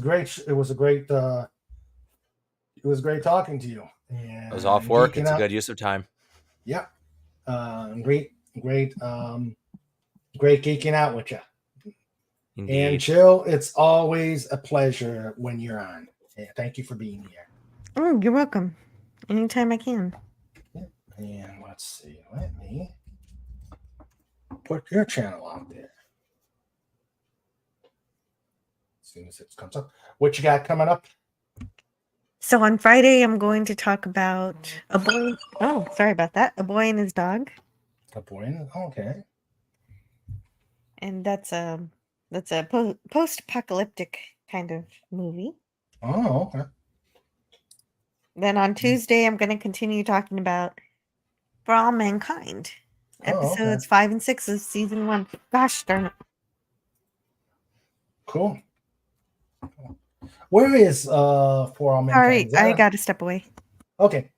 great talking to you. And I was off work. It's a good use of time. Yeah. Great geeking out with you. And Indeed. Jill, it's always a pleasure when you're on. And thank you for being here. Oh, you're welcome. Anytime I can. And let's see. Let me put your channel out there. As soon as it comes up. What you got coming up? So on Friday, I'm going to talk about a boy. Oh, sorry about that. A boy and his dog, A boy. Okay. and that's a post-apocalyptic kind of movie. Oh, okay. Then on Tuesday, I'm going to continue talking about For All Mankind, episodes 5 and 6 of season 1. Gosh darn it! Cool. Where is For All Mankind? Sorry, Is that I got to step away. Okay.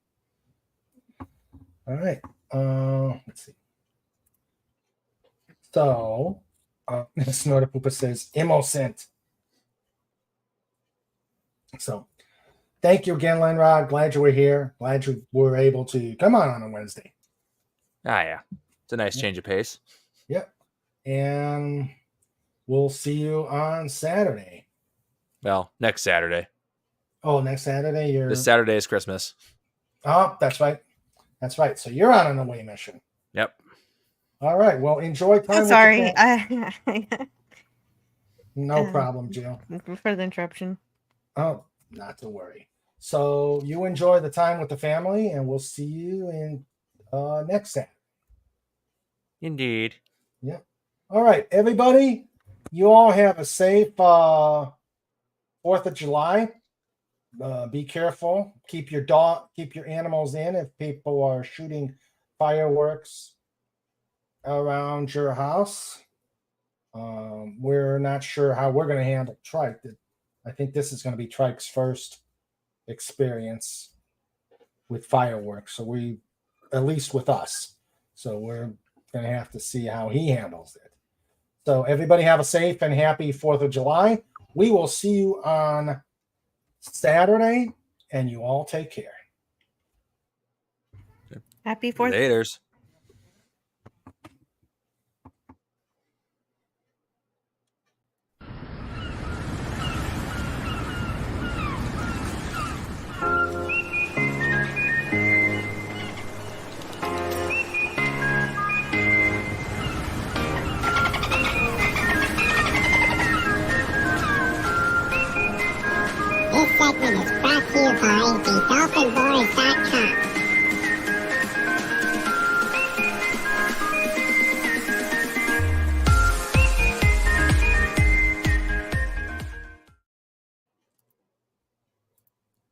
All right. Let's see. So, Snorter Poopa says Innocent. So, thank you again, Lenrod. Glad you were here. Glad you were able to come on a Wednesday. Ah, yeah. It's a nice change of pace. Yep. And we'll see you on Saturday. Well, next Saturday. Oh, next Saturday? This Saturday is Christmas. Oh, that's right. That's right. So you're on an away mission. Yep. All right. Well, enjoy time. Oh, sorry. No problem, Jill. For the interruption. Oh, not to worry. So you enjoy the time with the family, and we'll see you in next Saturday. Indeed. Yep. All right, everybody. You all have a safe 4th of July. Be careful. Keep your animals in if people are shooting fireworks around your house. We're not sure how we're going to handle Trike. I think this is going to be Trike's first experience with fireworks. So at least with us. So we're going to have to see how he handles it. So everybody have a safe and happy 4th of July. We will see you on Saturday, and you all take care. Happy 4th. Laters.